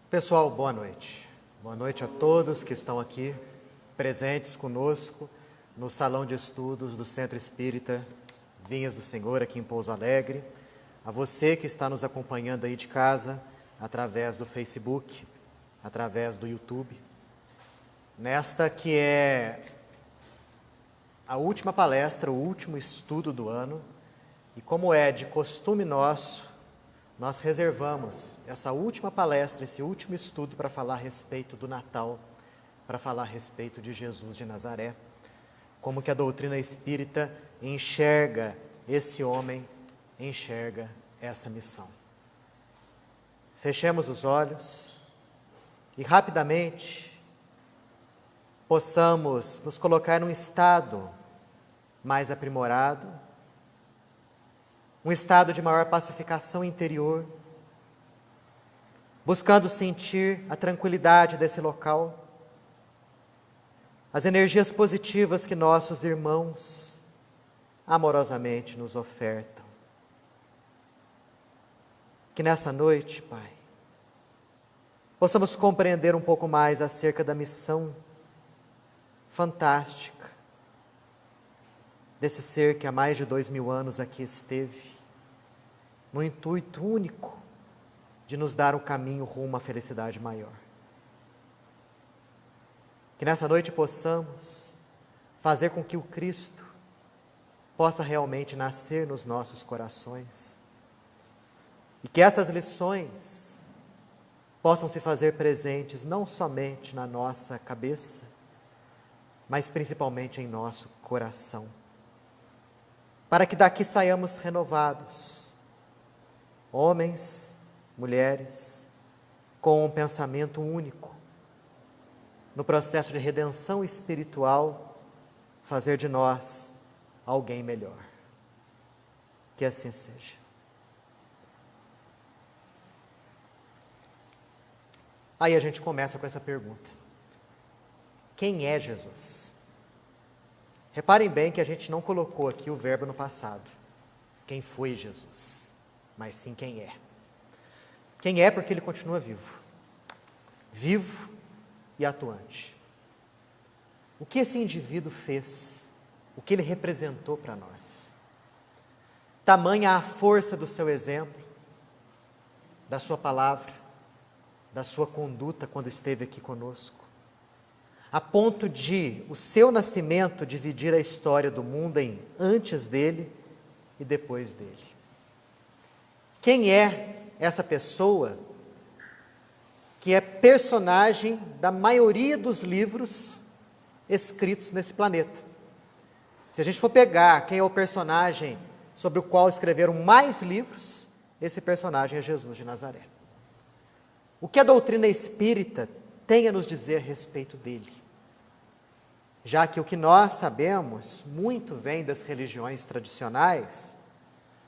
Pessoal, boa noite. Boa noite a todos que estão aqui presentes conosco no Salão de Estudos do Centro Espírita Vinhas do Senhor, aqui em Pouso Alegre. A você que está nos acompanhando aí de casa, através do Facebook, através do YouTube. Nesta que é a última palestra, o último estudo do ano, e como é de costume nosso, nós reservamos essa última palestra, esse último estudo para falar a respeito do Natal, para falar a respeito de Jesus de Nazaré, como que a doutrina espírita enxerga esse homem, enxerga essa missão. Fechemos os olhos e rapidamente possamos nos colocar num estado mais aprimorado, um estado de maior pacificação interior, buscando sentir a tranquilidade desse local, as energias positivas que nossos irmãos amorosamente nos ofertam. Que nessa noite, Pai, possamos compreender um pouco mais acerca da missão fantástica desse ser que há mais de 2000 anos aqui esteve, no intuito único de nos dar o caminho rumo à felicidade maior. Que nessa noite possamos fazer com que o Cristo possa realmente nascer nos nossos corações e que essas lições possam se fazer presentes não somente na nossa cabeça, mas principalmente em nosso coração, para que daqui saiamos renovados, homens, mulheres, com um pensamento único, no processo de redenção espiritual, fazer de nós alguém melhor. Que assim seja. Aí a gente começa com essa pergunta: quem é Jesus? Reparem bem que a gente não colocou aqui o verbo no passado. Quem foi Jesus? Mas sim quem é. Quem é porque ele continua vivo. Vivo e atuante. O que esse indivíduo fez? O que ele representou para nós? Tamanha a força do seu exemplo, da sua palavra, da sua conduta quando esteve aqui conosco, a ponto de o seu nascimento dividir a história do mundo em antes dele e depois dele. Quem é essa pessoa que é personagem da maioria dos livros escritos nesse planeta? Se a gente for pegar quem é o personagem sobre o qual escreveram mais livros, esse personagem é Jesus de Nazaré. O que a doutrina espírita tem a nos dizer a respeito dele? Já que o que nós sabemos muito vem das religiões tradicionais,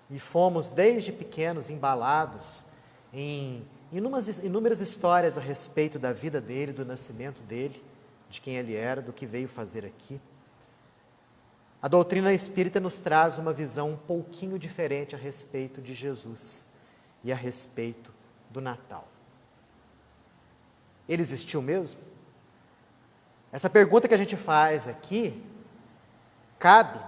e fomos desde pequenos embalados em inúmeras histórias a respeito da vida dele, do nascimento dele, de quem ele era, do que veio fazer aqui. A doutrina espírita nos traz uma visão um pouquinho diferente a respeito de Jesus e a respeito do Natal. Ele existiu mesmo? Essa pergunta que a gente faz aqui cabe,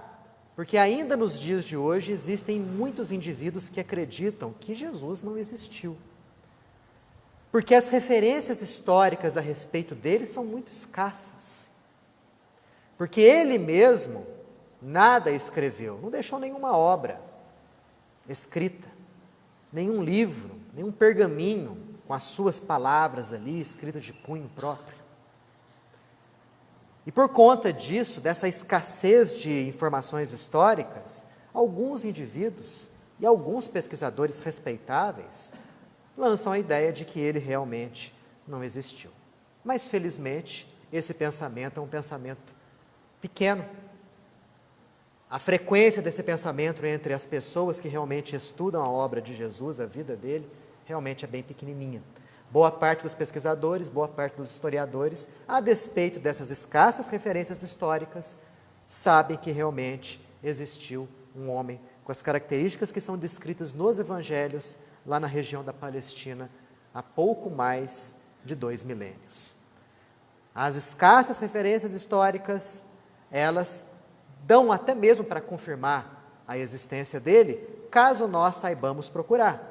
porque ainda nos dias de hoje existem muitos indivíduos que acreditam que Jesus não existiu. Porque as referências históricas a respeito dele são muito escassas. Porque ele mesmo nada escreveu, não deixou nenhuma obra escrita, nenhum livro, nenhum pergaminho com as suas palavras ali, escritas de punho próprio. E por conta disso, dessa escassez de informações históricas, alguns indivíduos e alguns pesquisadores respeitáveis lançam a ideia de que ele realmente não existiu. Mas, felizmente, esse pensamento é um pensamento pequeno. A frequência desse pensamento entre as pessoas que realmente estudam a obra de Jesus, a vida dele, realmente é bem pequenininha. Boa parte dos pesquisadores, boa parte dos historiadores, a despeito dessas escassas referências históricas, sabem que realmente existiu um homem com as características que são descritas nos evangelhos, lá na região da Palestina, há pouco mais de 2 milênios. As escassas referências históricas, elas dão até mesmo para confirmar a existência dele, caso nós saibamos procurar.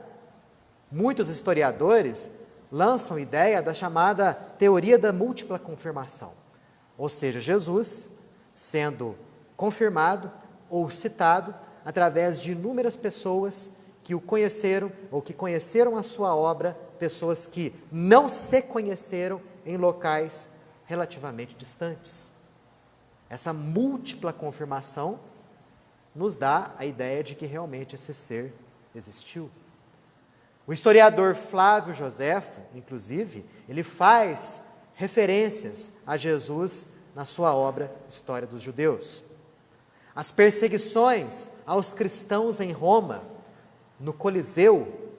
Muitos historiadores lançam a ideia da chamada teoria da múltipla confirmação, ou seja, Jesus sendo confirmado ou citado através de inúmeras pessoas que o conheceram ou que conheceram a sua obra, pessoas que não se conheceram em locais relativamente distantes. Essa múltipla confirmação nos dá a ideia de que realmente esse ser existiu. O historiador Flávio Joséfo, inclusive, ele faz referências a Jesus na sua obra História dos Judeus. As perseguições aos cristãos em Roma, no Coliseu,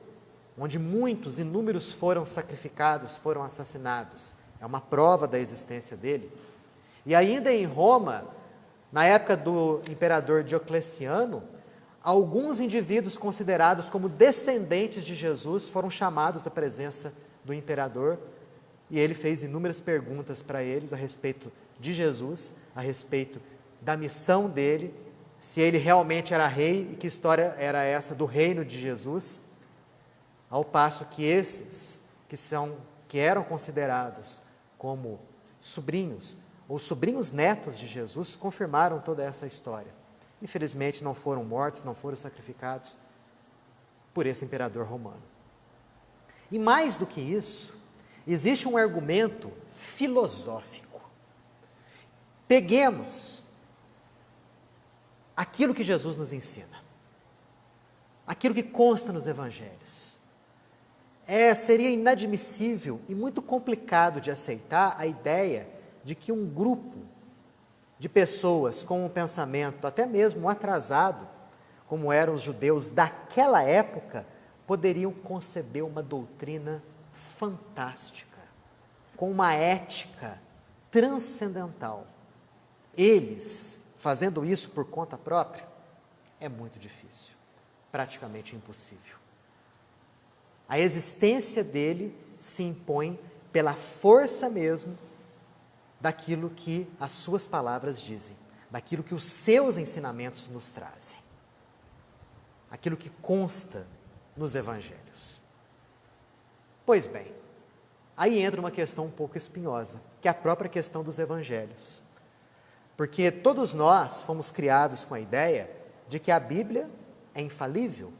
onde muitos, inúmeros foram sacrificados, foram assassinados, é uma prova da existência dele. E ainda em Roma, na época do imperador Diocleciano, alguns indivíduos considerados como descendentes de Jesus foram chamados à presença do imperador e ele fez inúmeras perguntas para eles a respeito de Jesus, a respeito da missão dele, se ele realmente era rei e que história era essa do reino de Jesus, ao passo que esses que eram considerados como sobrinhos ou sobrinhos netos de Jesus confirmaram toda essa história. Infelizmente não foram mortos, não foram sacrificados por esse imperador romano. E mais do que isso, existe um argumento filosófico. Peguemos aquilo que Jesus nos ensina, aquilo que consta nos evangelhos. Seria inadmissível e muito complicado de aceitar a ideia de que um grupo de pessoas com um pensamento até mesmo atrasado, como eram os judeus daquela época, poderiam conceber uma doutrina fantástica, com uma ética transcendental. Eles, fazendo isso por conta própria, é muito difícil, praticamente impossível. A existência dele se impõe pela força mesmo daquilo que as suas palavras dizem, daquilo que os seus ensinamentos nos trazem, aquilo que consta nos evangelhos. Pois bem, aí entra uma questão um pouco espinhosa, que é a própria questão dos evangelhos. Porque todos nós fomos criados com a ideia de que a Bíblia é infalível,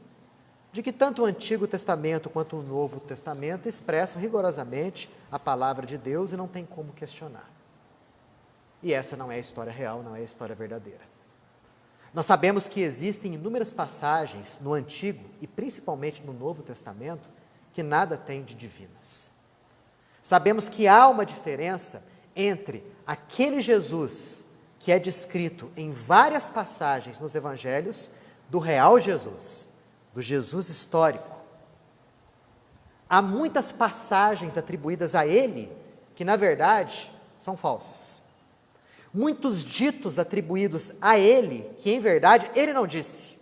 de que tanto o Antigo Testamento quanto o Novo Testamento expressam rigorosamente a palavra de Deus e não tem como questionar. E essa não é a história real, não é a história verdadeira. Nós sabemos que existem inúmeras passagens no Antigo e principalmente no Novo Testamento que nada tem de divinas. Sabemos que há uma diferença entre aquele Jesus que é descrito em várias passagens nos evangelhos do real Jesus, do Jesus histórico. Há muitas passagens atribuídas a ele que, na verdade, são falsas. Muitos ditos atribuídos a ele, que em verdade ele não disse,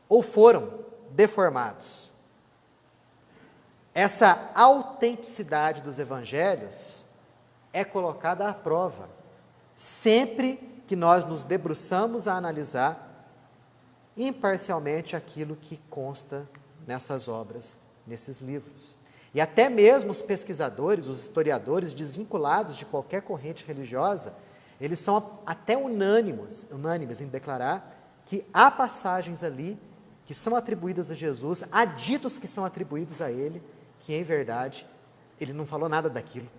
ou foram deformados. Essa autenticidade dos evangelhos é colocada à prova, sempre que nós nos debruçamos a analisar imparcialmente aquilo que consta nessas obras, nesses livros. E até mesmo os pesquisadores, os historiadores desvinculados de qualquer corrente religiosa, eles são até unânimes em declarar que há passagens ali que são atribuídas a Jesus, há ditos que são atribuídos a ele, que em verdade ele não falou nada daquilo.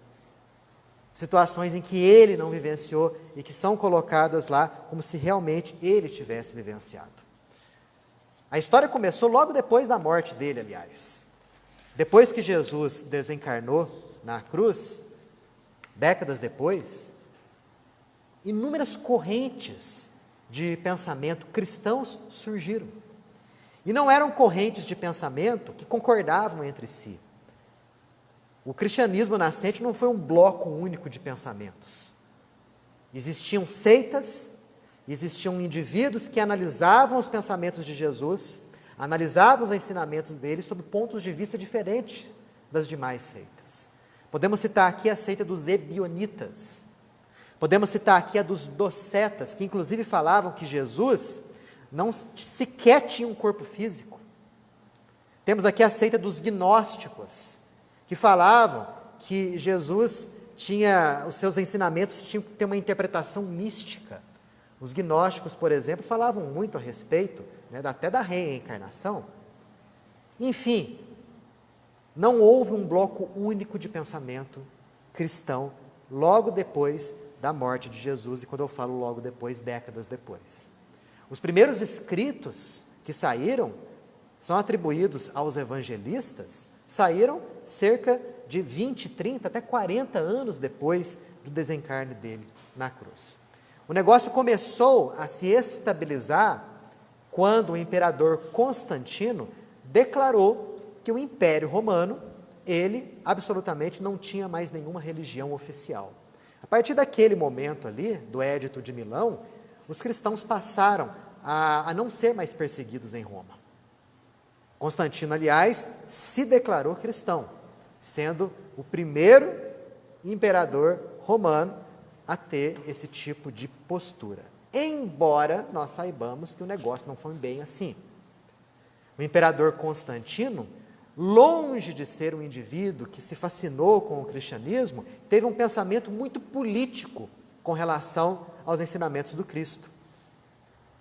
Situações em que ele não vivenciou e que são colocadas lá como se realmente ele tivesse vivenciado. A história começou logo depois da morte dele, aliás. Depois que Jesus desencarnou na cruz, décadas depois, inúmeras correntes de pensamento cristãos surgiram. E não eram correntes de pensamento que concordavam entre si. O cristianismo nascente não foi um bloco único de pensamentos. Existiam seitas, existiam indivíduos que analisavam os pensamentos de Jesus, analisavam os ensinamentos dele sob pontos de vista diferentes das demais seitas. Podemos citar aqui a seita dos ebionitas. Podemos citar aqui a dos docetas, que inclusive falavam que Jesus não sequer tinha um corpo físico. Temos aqui a seita dos gnósticos, que falavam que Jesus os seus ensinamentos tinham que ter uma interpretação mística. Os gnósticos, por exemplo, falavam muito a respeito, até da reencarnação. Enfim, não houve um bloco único de pensamento cristão logo depois da morte de Jesus, e quando eu falo logo depois, décadas depois. Os primeiros escritos que saíram são atribuídos aos evangelistas, saíram cerca de 20, 30, até 40 anos depois do desencarne dele na cruz. O negócio começou a se estabilizar quando o imperador Constantino declarou que o Império Romano, ele absolutamente não tinha mais nenhuma religião oficial. A partir daquele momento ali, do Édito de Milão, os cristãos passaram a não ser mais perseguidos em Roma. Constantino, aliás, se declarou cristão, sendo o primeiro imperador romano a ter esse tipo de postura. Embora nós saibamos que o negócio não foi bem assim. O imperador Constantino, longe de ser um indivíduo que se fascinou com o cristianismo, teve um pensamento muito político com relação aos ensinamentos do Cristo.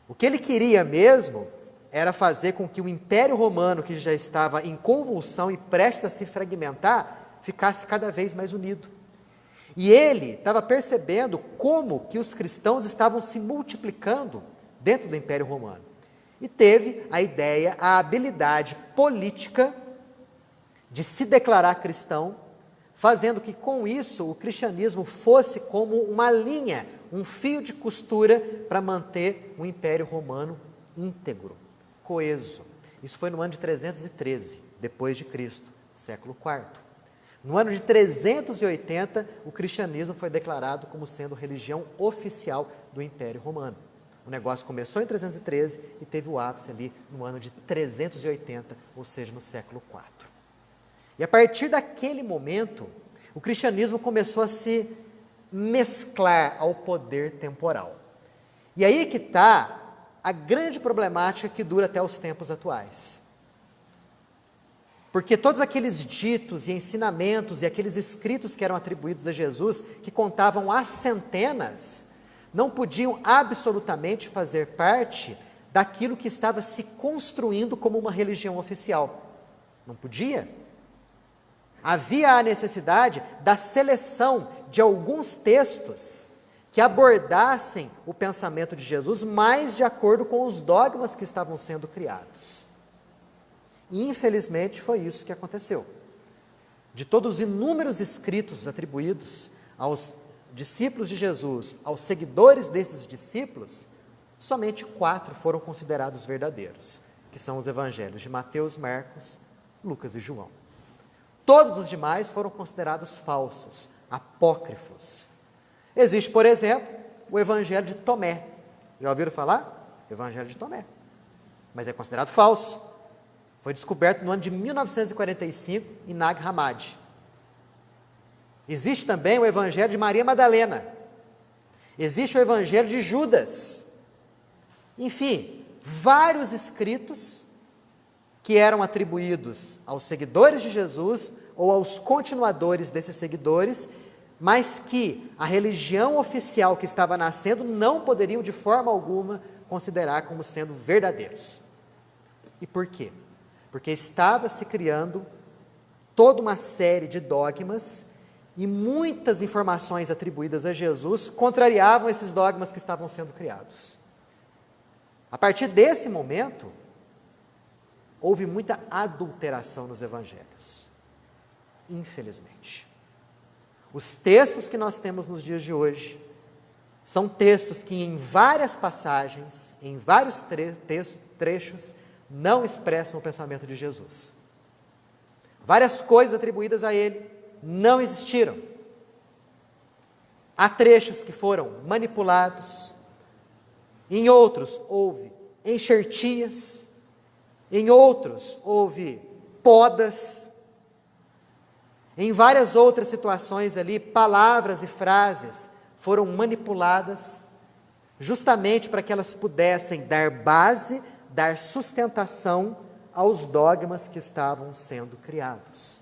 O que ele queria mesmo era fazer com que o Império Romano, que já estava em convulsão e prestes a se fragmentar, ficasse cada vez mais unido. E ele estava percebendo como que os cristãos estavam se multiplicando dentro do Império Romano. E teve a ideia, a habilidade política de se declarar cristão, fazendo que com isso o cristianismo fosse como uma linha, um fio de costura para manter o Império Romano íntegro, coeso. Isso foi no ano de 313, depois de Cristo, século IV. No ano de 380, o cristianismo foi declarado como sendo religião oficial do Império Romano. O negócio começou em 313 e teve o ápice ali no ano de 380, ou seja, no século IV. E a partir daquele momento, o cristianismo começou a se mesclar ao poder temporal. E aí que está a grande problemática que dura até os tempos atuais. Porque todos aqueles ditos e ensinamentos e aqueles escritos que eram atribuídos a Jesus, que contavam as centenas, não podiam absolutamente fazer parte daquilo que estava se construindo como uma religião oficial. Não podia. Havia a necessidade da seleção de alguns textos que abordassem o pensamento de Jesus mais de acordo com os dogmas que estavam sendo criados. E, infelizmente, foi isso que aconteceu. De todos os inúmeros escritos atribuídos aos discípulos de Jesus, aos seguidores desses discípulos, somente 4 foram considerados verdadeiros, que são os evangelhos de Mateus, Marcos, Lucas e João. Todos os demais foram considerados falsos, apócrifos. Existe, por exemplo, o evangelho de Tomé. Já ouviram falar? Evangelho de Tomé. Mas é considerado falso. Foi descoberto no ano de 1945 em Nag Hammadi. Existe também o evangelho de Maria Madalena. Existe o evangelho de Judas. Enfim, vários escritos que eram atribuídos aos seguidores de Jesus ou aos continuadores desses seguidores, mas que a religião oficial que estava nascendo não poderiam de forma alguma considerar como sendo verdadeiros. E por quê? Porque estava se criando toda uma série de dogmas e muitas informações atribuídas a Jesus contrariavam esses dogmas que estavam sendo criados. A partir desse momento, houve muita adulteração nos evangelhos, infelizmente. Os textos que nós temos nos dias de hoje são textos que em várias passagens, em vários trechos, não expressam o pensamento de Jesus. Várias coisas atribuídas a ele não existiram. Há trechos que foram manipulados, em outros houve enxertias, em outros houve podas. Em várias outras situações ali, palavras e frases foram manipuladas justamente para que elas pudessem dar base, dar sustentação aos dogmas que estavam sendo criados.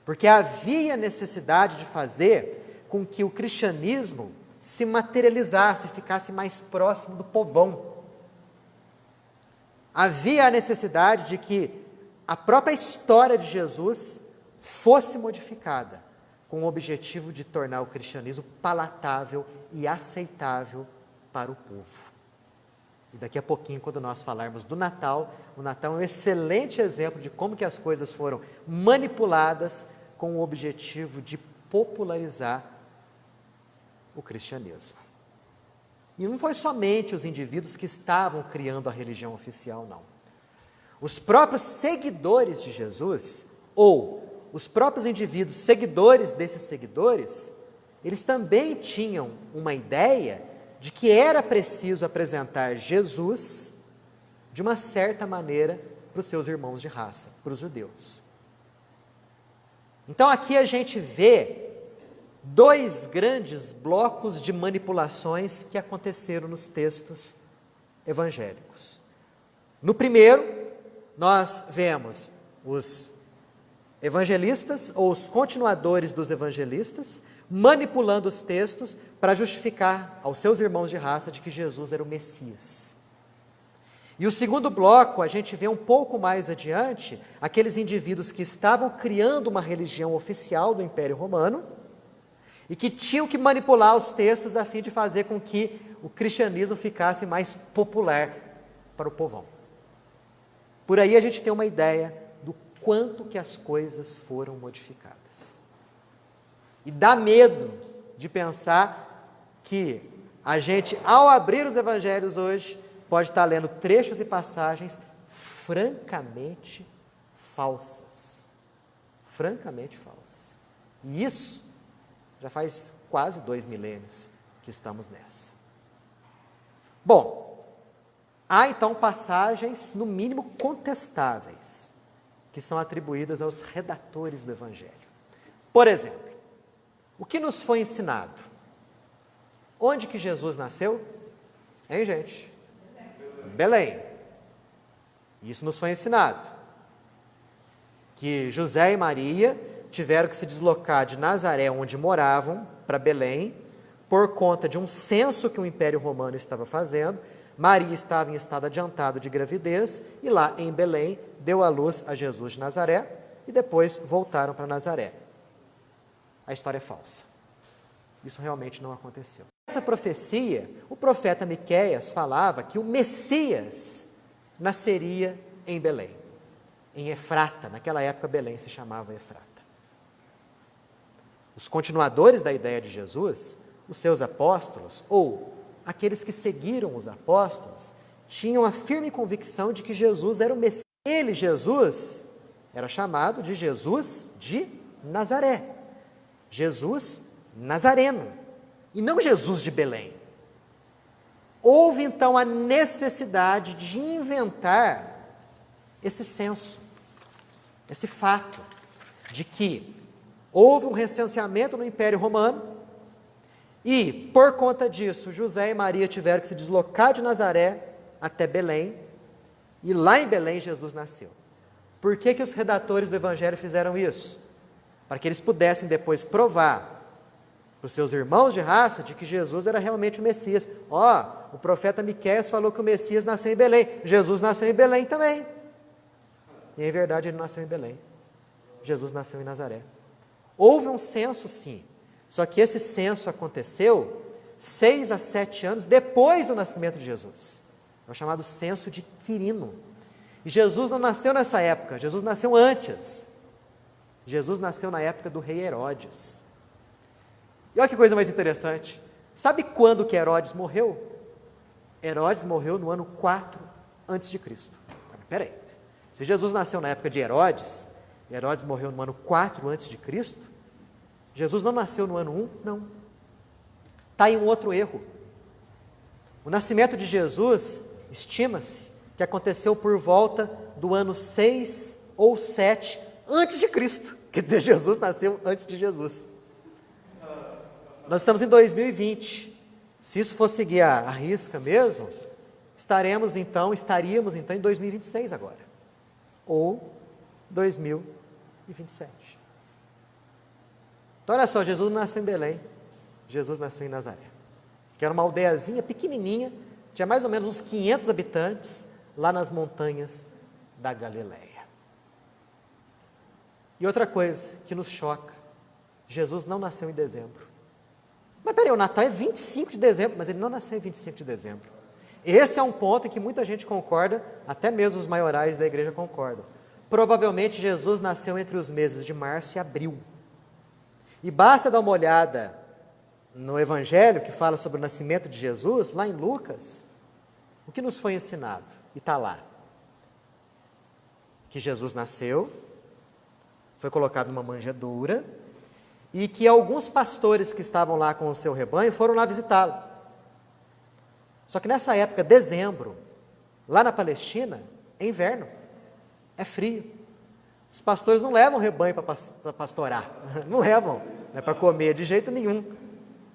Porque havia necessidade de fazer com que o cristianismo se materializasse, ficasse mais próximo do povão. Havia a necessidade de que a própria história de Jesus fosse modificada, com o objetivo de tornar o cristianismo palatável e aceitável para o povo. E daqui a pouquinho, quando nós falarmos do Natal, o Natal é um excelente exemplo de como que as coisas foram manipuladas com o objetivo de popularizar o cristianismo. E não foi somente os indivíduos que estavam criando a religião oficial, não. Os próprios seguidores de Jesus, ou os próprios indivíduos seguidores desses seguidores, eles também tinham uma ideia de que era preciso apresentar Jesus de uma certa maneira para os seus irmãos de raça, para os judeus. Então aqui a gente vê dois grandes blocos de manipulações que aconteceram nos textos evangélicos. No primeiro, nós vemos os evangelistas, ou os continuadores dos evangelistas, manipulando os textos para justificar aos seus irmãos de raça de que Jesus era o Messias. E o segundo bloco, a gente vê um pouco mais adiante, aqueles indivíduos que estavam criando uma religião oficial do Império Romano, e que tinham que manipular os textos a fim de fazer com que o cristianismo ficasse mais popular para o povão. Por aí a gente tem uma ideia do quanto que as coisas foram modificadas. E dá medo de pensar que a gente, ao abrir os evangelhos hoje, pode estar lendo trechos e passagens francamente falsas. Francamente falsas. E isso já faz quase 2 milênios que estamos nessa. Bom, há então passagens, no mínimo contestáveis, que são atribuídas aos redatores do Evangelho. Por exemplo, o que nos foi ensinado? Onde que Jesus nasceu? Hein, gente? Belém. Isso nos foi ensinado. Que José e Maria tiveram que se deslocar de Nazaré, onde moravam, para Belém, por conta de um censo que o Império Romano estava fazendo. Maria estava em estado adiantado de gravidez, e lá em Belém deu à luz a Jesus de Nazaré, e depois voltaram para Nazaré. A história é falsa. Isso realmente não aconteceu. Essa profecia, o profeta Miqueias falava que o Messias nasceria em Belém, em Efrata. Naquela época, Belém se chamava Efrata. Os continuadores da ideia de Jesus, os seus apóstolos, ou aqueles que seguiram os apóstolos, tinham a firme convicção de que Jesus era o Messias. Ele, Jesus, era chamado de Jesus de Nazaré. Jesus Nazareno, e não Jesus de Belém. Houve então a necessidade de inventar esse censo, esse fato de que houve um recenseamento no Império Romano e, por conta disso, José e Maria tiveram que se deslocar de Nazaré até Belém, e lá em Belém Jesus nasceu. Por que que os redatores do Evangelho fizeram isso? Para que eles pudessem depois provar para os seus irmãos de raça de que Jesus era realmente o Messias. O profeta Miqueias falou que o Messias nasceu em Belém. Jesus nasceu em Belém também. E em verdade ele nasceu em Belém. Jesus nasceu em Nazaré. Houve um censo, sim, só que esse censo aconteceu 6 a 7 anos depois do nascimento de Jesus. É o chamado censo de Quirino. E Jesus não nasceu nessa época, Jesus nasceu antes. Jesus nasceu na época do rei Herodes. E olha que coisa mais interessante. Sabe quando que Herodes morreu? Herodes morreu no ano 4 a.C. Espera aí. Se Jesus nasceu na época de Herodes, Herodes morreu no ano 4 a.C., Jesus não nasceu no ano 1? Não. Está aí um outro erro. O nascimento de Jesus, estima-se, que aconteceu por volta do ano 6 ou 7 a.C. Quer dizer, Jesus nasceu antes de Jesus. Nós estamos em 2020. Se isso for seguir a risca mesmo, estaríamos então em 2026 agora. Ou 2027. Então olha só, Jesus não nasceu em Belém, Jesus nasceu em Nazaré, que era uma aldeiazinha pequenininha, tinha mais ou menos uns 500 habitantes, lá nas montanhas da Galileia. E outra coisa que nos choca, Jesus não nasceu em dezembro. Mas peraí, o Natal é 25 de dezembro, mas ele não nasceu em 25 de dezembro. Esse é um ponto em que muita gente concorda, até mesmo os maiorais da igreja concordam. Provavelmente Jesus nasceu entre os meses de março e abril. E basta dar uma olhada no Evangelho que fala sobre o nascimento de Jesus, lá em Lucas, o que nos foi ensinado, e está lá. Que Jesus nasceu, foi colocado numa manjedoura, e que alguns pastores que estavam lá com o seu rebanho foram lá visitá-lo. Só que nessa época, dezembro, lá na Palestina, é inverno, é frio. Os pastores não levam rebanho para pastorar, não levam, não é para comer de jeito nenhum,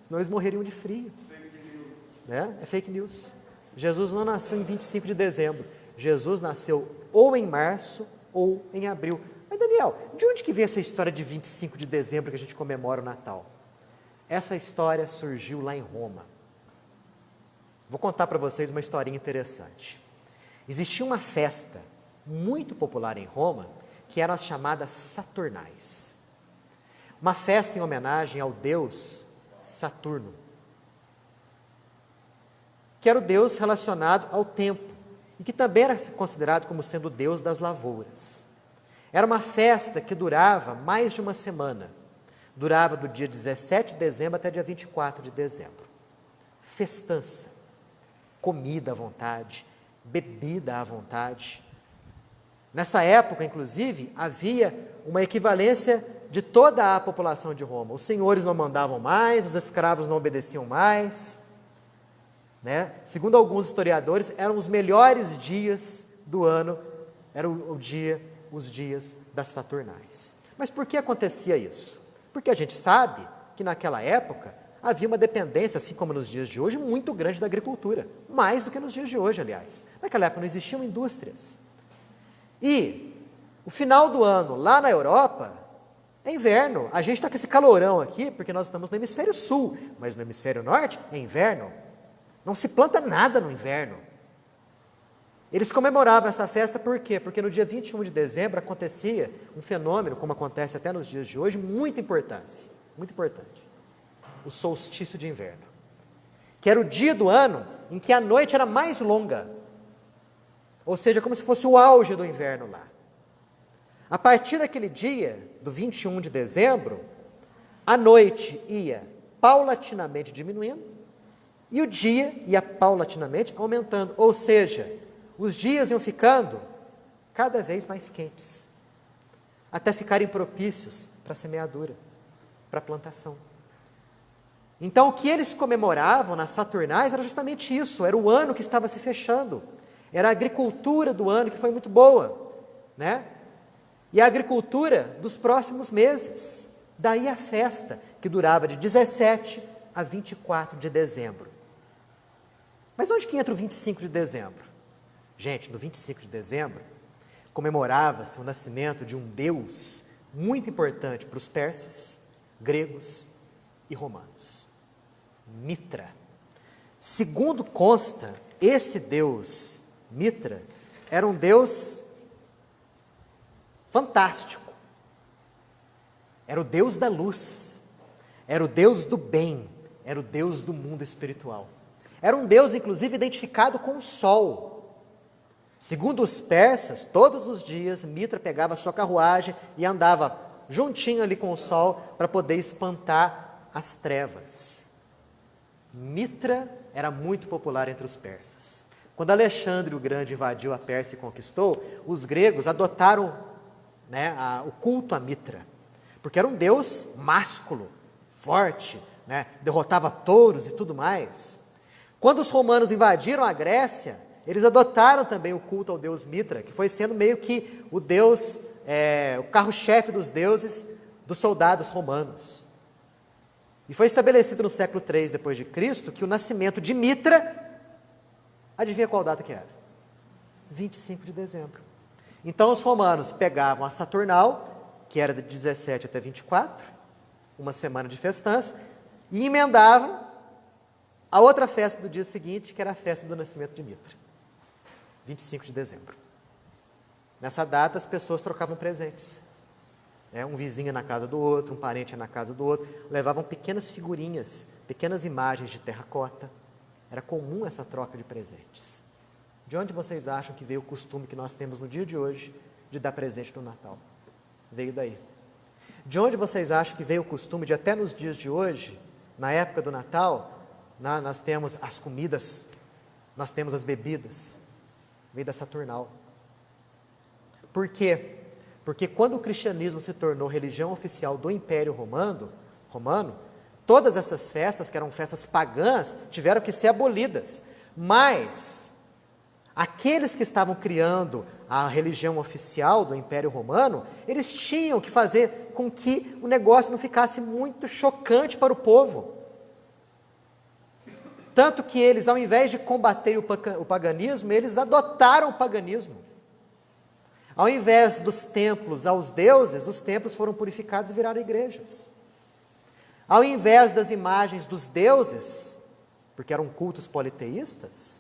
senão eles morreriam de frio. Né? É fake news. Jesus não nasceu em 25 de dezembro, Jesus nasceu ou em março ou em abril. Mas Daniel, de onde que veio essa história de 25 de dezembro que a gente comemora o Natal? Essa história surgiu lá em Roma. Vou contar para vocês uma historinha interessante. Existia uma festa muito popular em Roma, que eram as chamadas Saturnais. Uma festa em homenagem ao deus Saturno, que era o deus relacionado ao tempo, e que também era considerado como sendo o deus das lavouras. Era uma festa que durava mais de uma semana. Durava do dia 17 de dezembro até dia 24 de dezembro. Festança, comida à vontade, bebida à vontade. Nessa época, inclusive, havia uma equivalência de toda a população de Roma. Os senhores não mandavam mais, os escravos não obedeciam mais. Né? Segundo alguns historiadores, eram os melhores dias do ano, era os dias das Saturnais. Mas por que acontecia isso? Porque a gente sabe que naquela época havia uma dependência, assim como nos dias de hoje, muito grande da agricultura. Mais do que nos dias de hoje, aliás. Naquela época não existiam indústrias. E o final do ano, lá na Europa, é inverno. A gente está com esse calorão aqui, porque nós estamos no hemisfério sul, mas no hemisfério norte é inverno. Não se planta nada no inverno. Eles comemoravam essa festa por quê? Porque no dia 21 de dezembro acontecia um fenômeno, como acontece até nos dias de hoje, muito importante. O solstício de inverno. Que era o dia do ano em que a noite era mais longa. Ou seja, como se fosse o auge do inverno lá. A partir daquele dia, do 21 de dezembro, a noite ia paulatinamente diminuindo e o dia ia paulatinamente aumentando. Ou seja, os dias iam ficando cada vez mais quentes, até ficarem propícios para a semeadura, para a plantação. Então, o que eles comemoravam nas Saturnais era justamente isso, era o ano que estava se fechando. Era a agricultura do ano, que foi muito boa, né? E a agricultura dos próximos meses. Daí a festa, que durava de 17 a 24 de dezembro. Mas onde que entra o 25 de dezembro? Gente, no 25 de dezembro, comemorava-se o nascimento de um deus muito importante para os persas, gregos e romanos. Mitra. Segundo consta, esse deus Mitra era um deus fantástico. Era o deus da luz, era o deus do bem, era o deus do mundo espiritual. Era um deus, inclusive, identificado com o sol. Segundo os persas, todos os dias, Mitra pegava a sua carruagem e andava juntinho ali com o sol para poder espantar as trevas. Mitra era muito popular entre os persas. Quando Alexandre o Grande invadiu a Pérsia e conquistou, os gregos adotaram, né, o culto a Mitra, porque era um deus másculo, forte, né, derrotava touros e tudo mais. Quando os romanos invadiram a Grécia, eles adotaram também o culto ao deus Mitra, que foi sendo meio que o deus o carro-chefe dos deuses dos soldados romanos. E foi estabelecido no século III depois de Cristo que o nascimento de Mitra, adivinha qual data que era? 25 de dezembro. Então os romanos pegavam a Saturnal, que era de 17 até 24, uma semana de festança, e emendavam a outra festa do dia seguinte, que era a festa do nascimento de Mitra, 25 de dezembro. Nessa data as pessoas trocavam presentes. Um vizinho na casa do outro, um parente na casa do outro, levavam pequenas figurinhas, pequenas imagens de terracota. Era comum essa troca de presentes. De onde vocês acham que veio o costume que nós temos no dia de hoje de dar presente no Natal? Veio daí. De onde vocês acham que veio o costume de até nos dias de hoje, na época do Natal, nós temos as comidas, nós temos as bebidas? Veio da Saturnal. Por quê? Porque quando o cristianismo se tornou religião oficial do Império Romano, todas essas festas, que eram festas pagãs, tiveram que ser abolidas. Mas aqueles que estavam criando a religião oficial do Império Romano, eles tinham que fazer com que o negócio não ficasse muito chocante para o povo. Tanto que eles, ao invés de combater o paganismo, eles adotaram o paganismo. Ao invés dos templos aos deuses, os templos foram purificados e viraram igrejas. Ao invés das imagens dos deuses, porque eram cultos politeístas,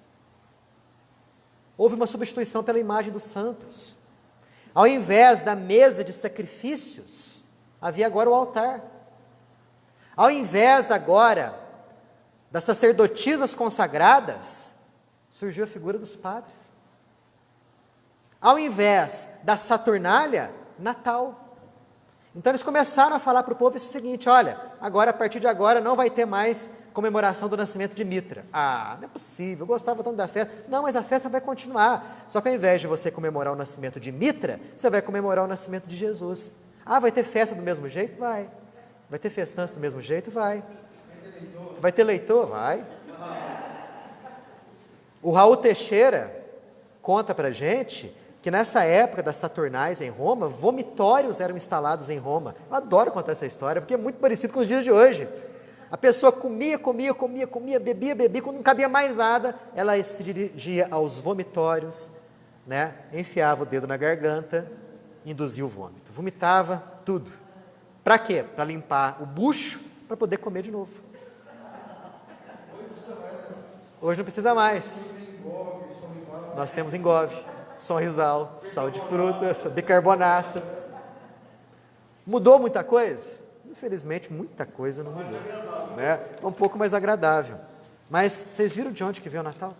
houve uma substituição pela imagem dos santos. Ao invés da mesa de sacrifícios, havia agora o altar. Ao invés agora das sacerdotisas consagradas, surgiu a figura dos padres. Ao invés da Saturnália, Natal. Então eles começaram a falar para o povo o seguinte: olha, agora, a partir de agora, não vai ter mais comemoração do nascimento de Mitra. Não é possível, eu gostava tanto da festa. Não, mas a festa vai continuar. Só que ao invés de você comemorar o nascimento de Mitra, você vai comemorar o nascimento de Jesus. Vai ter festa do mesmo jeito? Vai. Vai ter festança do mesmo jeito? Vai. Vai ter leitor? Vai. O Raul Teixeira conta para a gente que nessa época das Saturnais em Roma, vomitórios eram instalados em Roma. Eu adoro contar essa história, porque é muito parecido com os dias de hoje. A pessoa comia, bebia, quando não cabia mais nada, ela se dirigia aos vomitórios, enfiava o dedo na garganta, induzia o vômito. Vomitava tudo. Para quê? Para limpar o bucho, para poder comer de novo. Hoje não precisa mais. Nós temos Engove, Sonrisal, sal de fruta, bicarbonato. Mudou muita coisa? Infelizmente, muita coisa não mudou. É um pouco mais agradável. Mas vocês viram de onde que veio o Natal?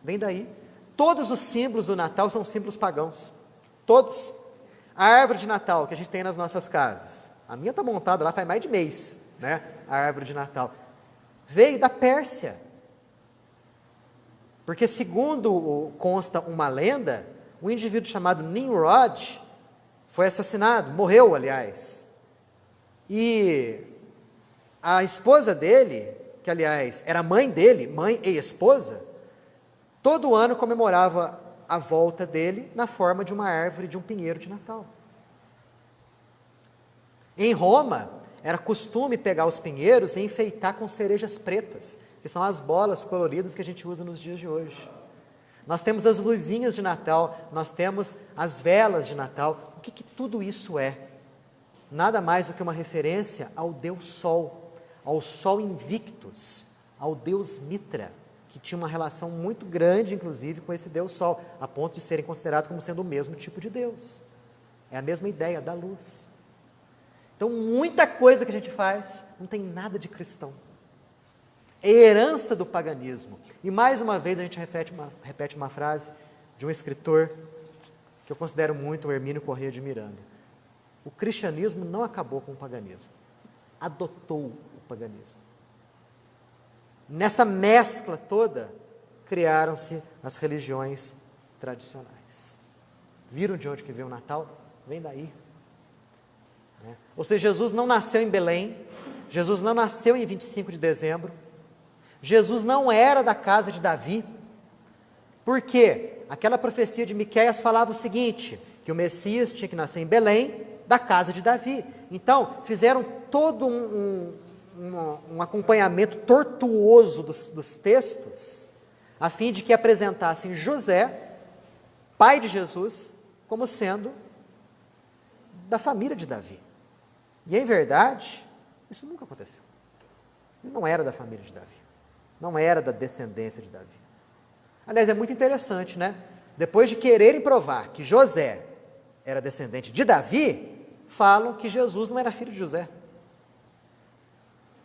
Vem daí. Todos os símbolos do Natal são símbolos pagãos. Todos. A árvore de Natal que a gente tem nas nossas casas. A minha está montada lá faz mais de mês, a árvore de Natal. Veio da Pérsia. Porque, segundo consta uma lenda, um indivíduo chamado Nimrod foi assassinado, morreu, aliás. E a esposa dele, que, aliás, era mãe dele, mãe e esposa, todo ano comemorava a volta dele na forma de uma árvore, de um pinheiro de Natal. Em Roma, era costume pegar os pinheiros e enfeitar com cerejas pretas, que são as bolas coloridas que a gente usa nos dias de hoje. Nós temos as luzinhas de Natal, nós temos as velas de Natal. O que tudo isso é? Nada mais do que uma referência ao Deus Sol, ao Sol Invictus, ao Deus Mitra, que tinha uma relação muito grande, inclusive, com esse Deus Sol, a ponto de serem considerados como sendo o mesmo tipo de Deus. É a mesma ideia da luz. Então, muita coisa que a gente faz não tem nada de cristão. É herança do paganismo. E mais uma vez a gente repete uma frase de um escritor que eu considero muito, o Hermínio Corrêa de Miranda. O cristianismo não acabou com o paganismo, adotou o paganismo. Nessa mescla toda, criaram-se as religiões tradicionais. Viram de onde que veio o Natal? Vem daí. Ou seja, Jesus não nasceu em Belém, Jesus não nasceu em 25 de dezembro, Jesus não era da casa de Davi. Por quê? Aquela profecia de Miqueias falava o seguinte, que o Messias tinha que nascer em Belém, da casa de Davi. Então, fizeram todo um acompanhamento tortuoso dos textos, a fim de que apresentassem José, pai de Jesus, como sendo da família de Davi. E, em verdade, isso nunca aconteceu. Ele não era da família de Davi. Não era da descendência de Davi. Aliás, é muito interessante, né? Depois de quererem provar que José era descendente de Davi, falam que Jesus não era filho de José.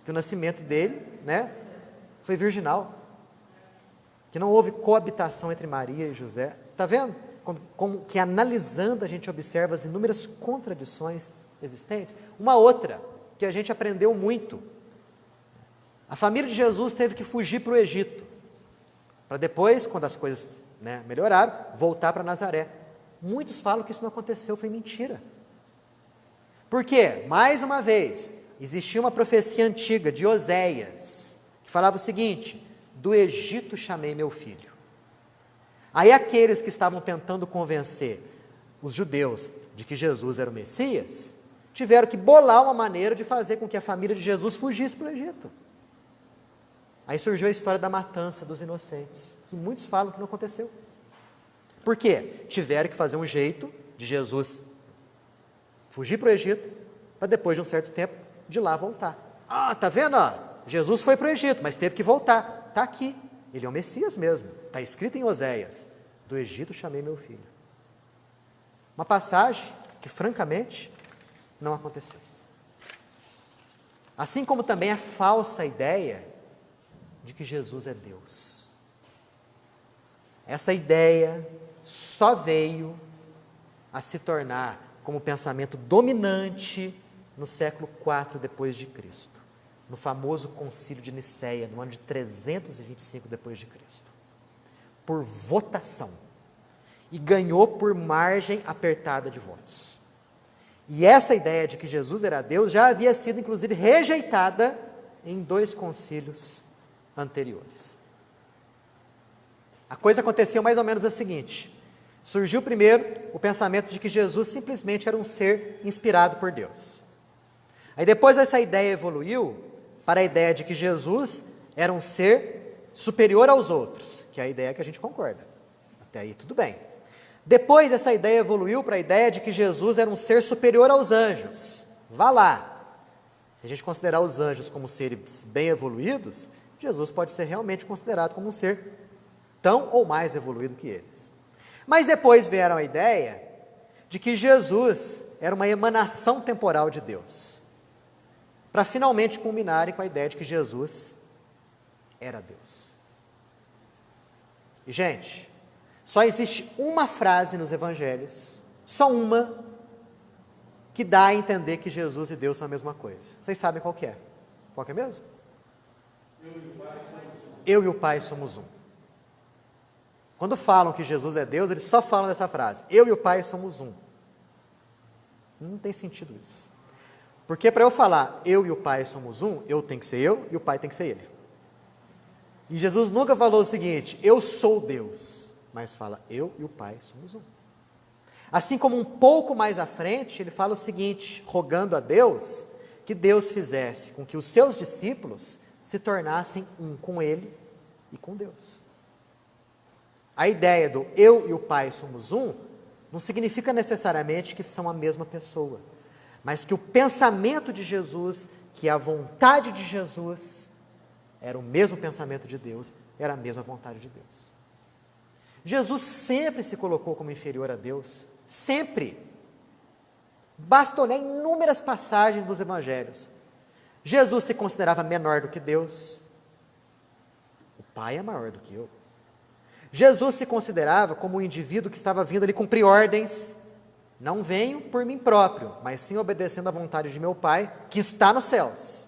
Que o nascimento dele, né, foi virginal. Que não houve coabitação entre Maria e José. Está vendo? Como que analisando a gente observa as inúmeras contradições existentes. Uma outra, que a gente aprendeu muito. A família de Jesus teve que fugir para o Egito, para depois, quando as coisas, né, melhoraram, voltar para Nazaré. Muitos falam que isso não aconteceu, foi mentira. Por quê? Mais uma vez, existia uma profecia antiga de Oséias, que falava o seguinte: do Egito chamei meu filho. Aí aqueles que estavam tentando convencer os judeus de que Jesus era o Messias, tiveram que bolar uma maneira de fazer com que a família de Jesus fugisse para o Egito. Aí surgiu a história da matança dos inocentes, que muitos falam que não aconteceu. Por quê? Tiveram que fazer um jeito de Jesus fugir para o Egito, para depois de um certo tempo, de lá voltar. Ah, tá vendo? Jesus foi para o Egito, mas teve que voltar. Está aqui, ele é o Messias mesmo. Está escrito em Oséias: do Egito chamei meu filho. Uma passagem que, francamente, não aconteceu. Assim como também a falsa ideia de que Jesus é Deus. Essa ideia só veio a se tornar como pensamento dominante no século IV depois de Cristo, no famoso concílio de Nicéia, no ano de 325 depois de Cristo, por votação, e ganhou por margem apertada de votos. E essa ideia de que Jesus era Deus já havia sido inclusive rejeitada em 2 concílios anteriores. A coisa aconteceu mais ou menos a seguinte: surgiu primeiro o pensamento de que Jesus simplesmente era um ser inspirado por Deus. Aí depois essa ideia evoluiu para a ideia de que Jesus era um ser superior aos outros, que é a ideia que a gente concorda. Até aí tudo bem. Depois essa ideia evoluiu para a ideia de que Jesus era um ser superior aos anjos. Vá lá. Se a gente considerar os anjos como seres bem evoluídos, Jesus pode ser realmente considerado como um ser tão ou mais evoluído que eles. Mas depois vieram a ideia de que Jesus era uma emanação temporal de Deus, para finalmente culminarem com a ideia de que Jesus era Deus. E, gente, só existe uma frase nos evangelhos, só uma, que dá a entender que Jesus e Deus são a mesma coisa. Vocês sabem qual que é? Qual que é mesmo? Eu e o Pai somos um. Quando falam que Jesus é Deus, eles só falam dessa frase: eu e o Pai somos um. Não tem sentido isso. Porque para eu falar eu e o Pai somos um, eu tenho que ser eu e o Pai tem que ser ele. E Jesus nunca falou o seguinte: eu sou Deus, mas fala eu e o Pai somos um. Assim como um pouco mais à frente, ele fala o seguinte, rogando a Deus, que Deus fizesse com que os seus discípulos se tornassem um com ele e com Deus. A ideia do eu e o Pai somos um, não significa necessariamente que são a mesma pessoa, mas que o pensamento de Jesus, que a vontade de Jesus, era o mesmo pensamento de Deus, era a mesma vontade de Deus. Jesus sempre se colocou como inferior a Deus, sempre. Basta olhar inúmeras passagens dos evangelhos. Jesus se considerava menor do que Deus. O Pai é maior do que eu. Jesus se considerava como um indivíduo que estava vindo ali cumprir ordens. Não venho por mim próprio, mas sim obedecendo à vontade de meu Pai, que está nos céus.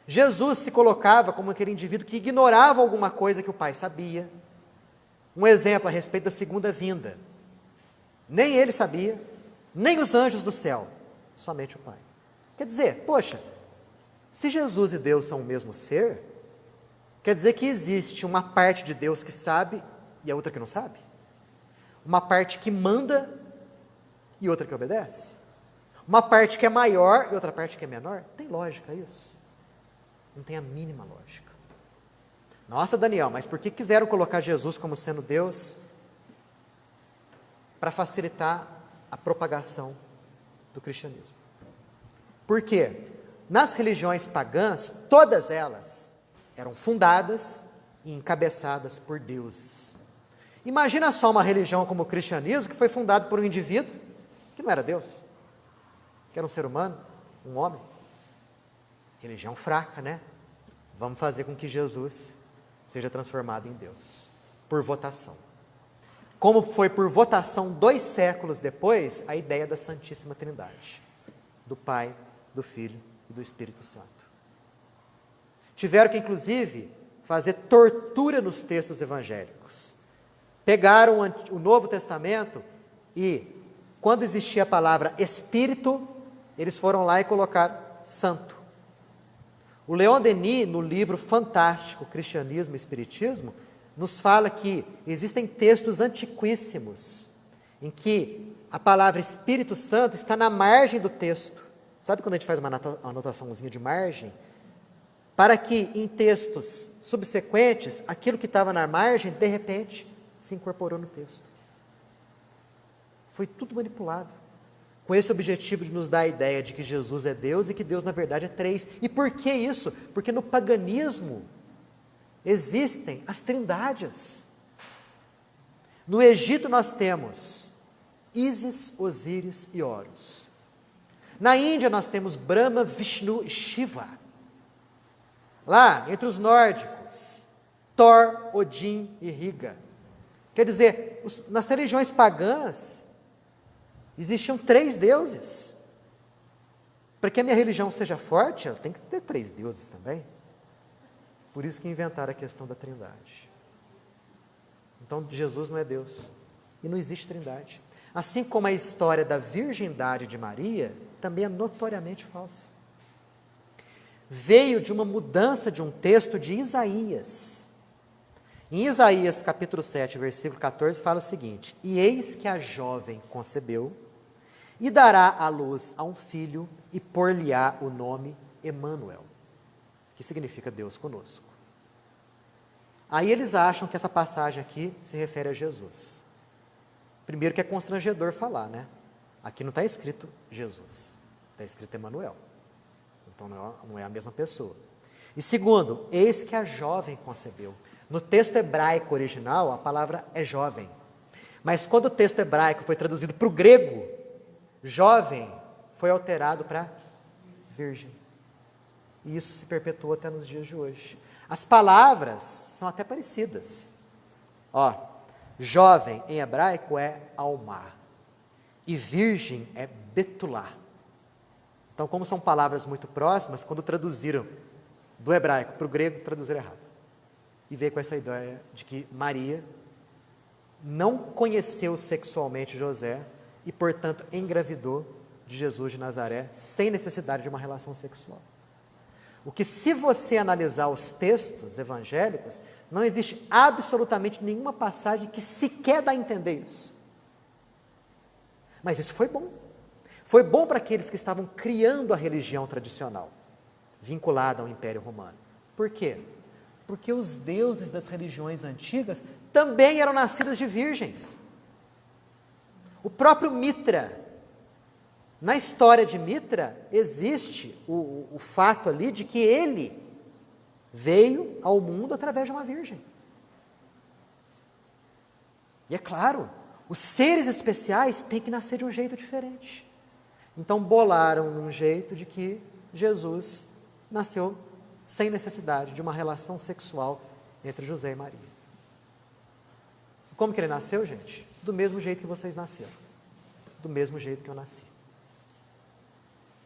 Jesus se colocava como aquele indivíduo que ignorava alguma coisa que o Pai sabia. Um exemplo a respeito da segunda vinda. Nem ele sabia, nem os anjos do céu, somente o Pai. Quer dizer, poxa, se Jesus e Deus são o mesmo ser, quer dizer que existe uma parte de Deus que sabe e a outra que não sabe? Uma parte que manda e outra que obedece? Uma parte que é maior e outra parte que é menor? Tem lógica isso? Não tem a mínima lógica. Nossa, Daniel, mas por que quiseram colocar Jesus como sendo Deus? Para facilitar a propagação do cristianismo. Por quê? Nas religiões pagãs, todas elas eram fundadas e encabeçadas por deuses. Imagina só uma religião como o cristianismo, que foi fundada por um indivíduo que não era Deus, que era um ser humano, um homem. Religião fraca, né? Vamos fazer com que Jesus seja transformado em Deus, por votação. Como foi por votação 2 séculos depois, a ideia da Santíssima Trindade, do Pai, do Filho e do Espírito Santo. Tiveram que, inclusive, fazer tortura nos textos evangélicos. Pegaram o Novo Testamento e, quando existia a palavra Espírito, eles foram lá e colocaram Santo. O Leon Denis, no livro fantástico Cristianismo e Espiritismo, nos fala que existem textos antiquíssimos em que a palavra Espírito Santo está na margem do texto. Sabe quando a gente faz uma anotaçãozinha de margem? Para que em textos subsequentes, aquilo que estava na margem, de repente, se incorporou no texto. Foi tudo manipulado, com esse objetivo de nos dar a ideia de que Jesus é Deus e que Deus, na verdade, é 3. E por que isso? Porque no paganismo existem as trindades. No Egito nós temos Ísis, Osíris e Horus. Na Índia nós temos Brahma, Vishnu e Shiva. Lá, entre os nórdicos, Thor, Odin e Riga. Quer dizer, nas religiões pagãs, existiam 3 deuses. Para que a minha religião seja forte, ela tem que ter 3 deuses também. Por isso que inventaram a questão da trindade. Então, Jesus não é Deus. E não existe trindade. Assim como a história da virgindade de Maria, também é notoriamente falsa. Veio de uma mudança de um texto de Isaías. Em Isaías capítulo 7, versículo 14, fala o seguinte: E eis que a jovem concebeu, e dará à luz a um filho, e por-lhe-á o nome Emanuel, que significa Deus conosco. Aí eles acham que essa passagem aqui se refere a Jesus. Primeiro que é constrangedor falar, né? Aqui não está escrito Jesus, está escrito Emanuel. Então não é a mesma pessoa. E segundo, eis que a jovem concebeu. No texto hebraico original, a palavra é jovem. Mas quando o texto hebraico foi traduzido para o grego, jovem foi alterado para virgem. E isso se perpetuou até nos dias de hoje. As palavras são até parecidas. Ó, jovem em hebraico é alma. E virgem é betulá. Então, como são palavras muito próximas, quando traduziram do hebraico para o grego, traduziram errado. E veio com essa ideia de que Maria não conheceu sexualmente José e, portanto, engravidou de Jesus de Nazaré sem necessidade de uma relação sexual. O que, se você analisar os textos evangélicos, não existe absolutamente nenhuma passagem que sequer dá a entender isso. Mas isso foi bom. Foi bom para aqueles que estavam criando a religião tradicional, vinculada ao Império Romano. Por quê? Porque os deuses das religiões antigas também eram nascidos de virgens. O próprio Mitra, na história de Mitra, existe o fato ali de que ele veio ao mundo através de uma virgem. E é claro, os seres especiais têm que nascer de um jeito diferente. Então bolaram um jeito de que Jesus nasceu sem necessidade de uma relação sexual entre José e Maria. Como que ele nasceu, gente? Do mesmo jeito que vocês nasceram. Do mesmo jeito que eu nasci.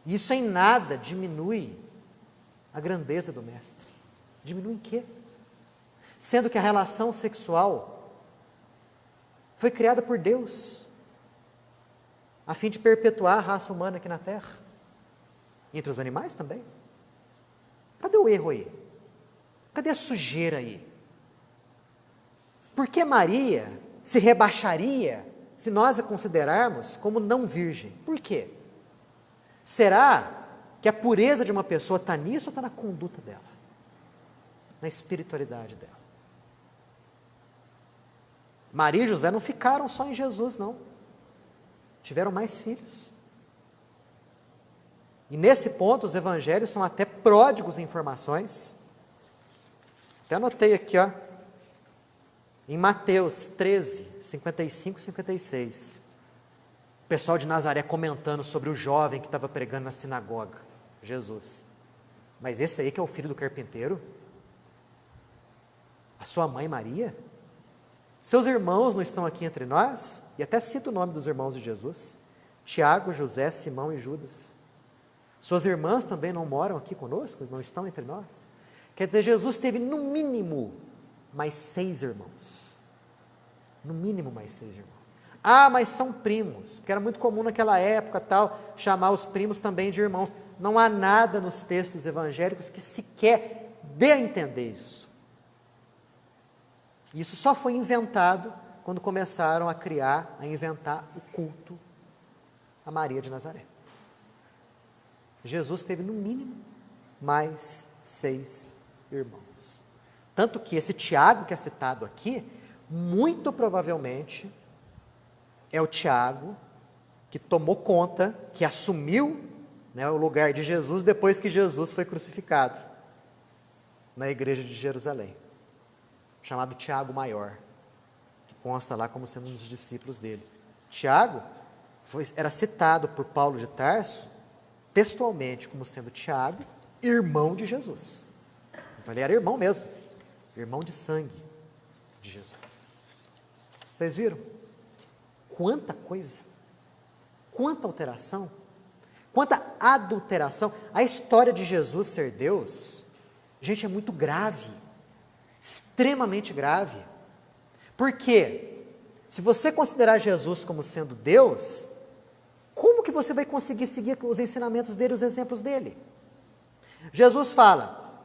Isso em nada diminui a grandeza do Mestre. Diminui em quê? Sendo que a relação sexual foi criada por Deus, a fim de perpetuar a raça humana aqui na Terra. Entre os animais também. Cadê o erro aí? Cadê a sujeira aí? Por que Maria se rebaixaria se nós a considerarmos como não virgem. Por quê? Será que a pureza de uma pessoa está nisso ou está na conduta dela? Na espiritualidade dela? Maria e José não ficaram só em Jesus, não. Tiveram mais filhos. E nesse ponto, os evangelhos são até pródigos em informações. Até anotei aqui, ó, em Mateus 13, 55 e 56. O pessoal de Nazaré comentando sobre o jovem que estava pregando na sinagoga, Jesus. Mas esse aí que é o filho do carpinteiro? A sua mãe Maria? Seus irmãos não estão aqui entre nós? E até cita o nome dos irmãos de Jesus. Tiago, José, Simão e Judas. Suas irmãs também não moram aqui conosco? Não estão entre nós? Quer dizer, Jesus teve no mínimo mais 6 irmãos. No mínimo mais 6 irmãos. Ah, mas são primos, porque era muito comum naquela época tal, chamar os primos também de irmãos. Não há nada nos textos evangélicos que sequer dê a entender isso. Isso só foi inventado quando começaram a inventar o culto a Maria de Nazaré. Jesus teve no mínimo mais 6 irmãos. Tanto que esse Tiago que é citado aqui, muito provavelmente é o Tiago que tomou conta, que assumiu, né, o lugar de Jesus depois que Jesus foi crucificado na igreja de Jerusalém, chamado Tiago Maior, que consta lá como sendo um dos discípulos dele. Tiago era citado por Paulo de Tarso textualmente como sendo Tiago, irmão de Jesus. Então ele era irmão mesmo, irmão de sangue de Jesus. Vocês viram? Quanta coisa, quanta alteração, quanta adulteração. A história de Jesus ser Deus, gente, é muito grave, extremamente grave. Por quê? Se você considerar Jesus como sendo Deus, como que você vai conseguir seguir os ensinamentos dele, os exemplos dele? Jesus fala,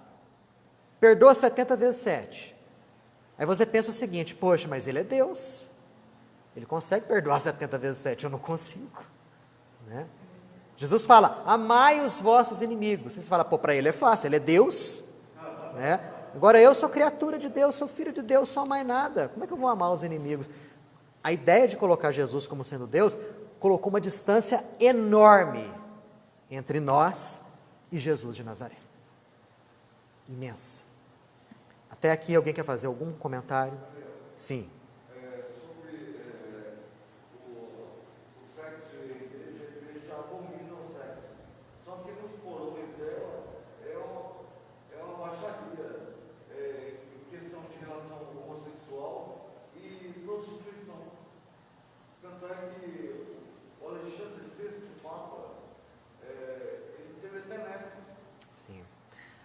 perdoa 70 vezes 7. Aí você pensa o seguinte, poxa, mas ele é Deus. Ele consegue perdoar 70 vezes 7, eu não consigo. Né? Jesus fala, amai os vossos inimigos. Você fala, pô, para ele é fácil, ele é Deus. Né? Agora eu sou criatura de Deus, sou filho de Deus, sou mais nada. Como é que eu vou amar os inimigos? A ideia de colocar Jesus como sendo Deus colocou uma distância enorme entre nós e Jesus de Nazaré. Imensa. Até aqui alguém quer fazer algum comentário? Sim.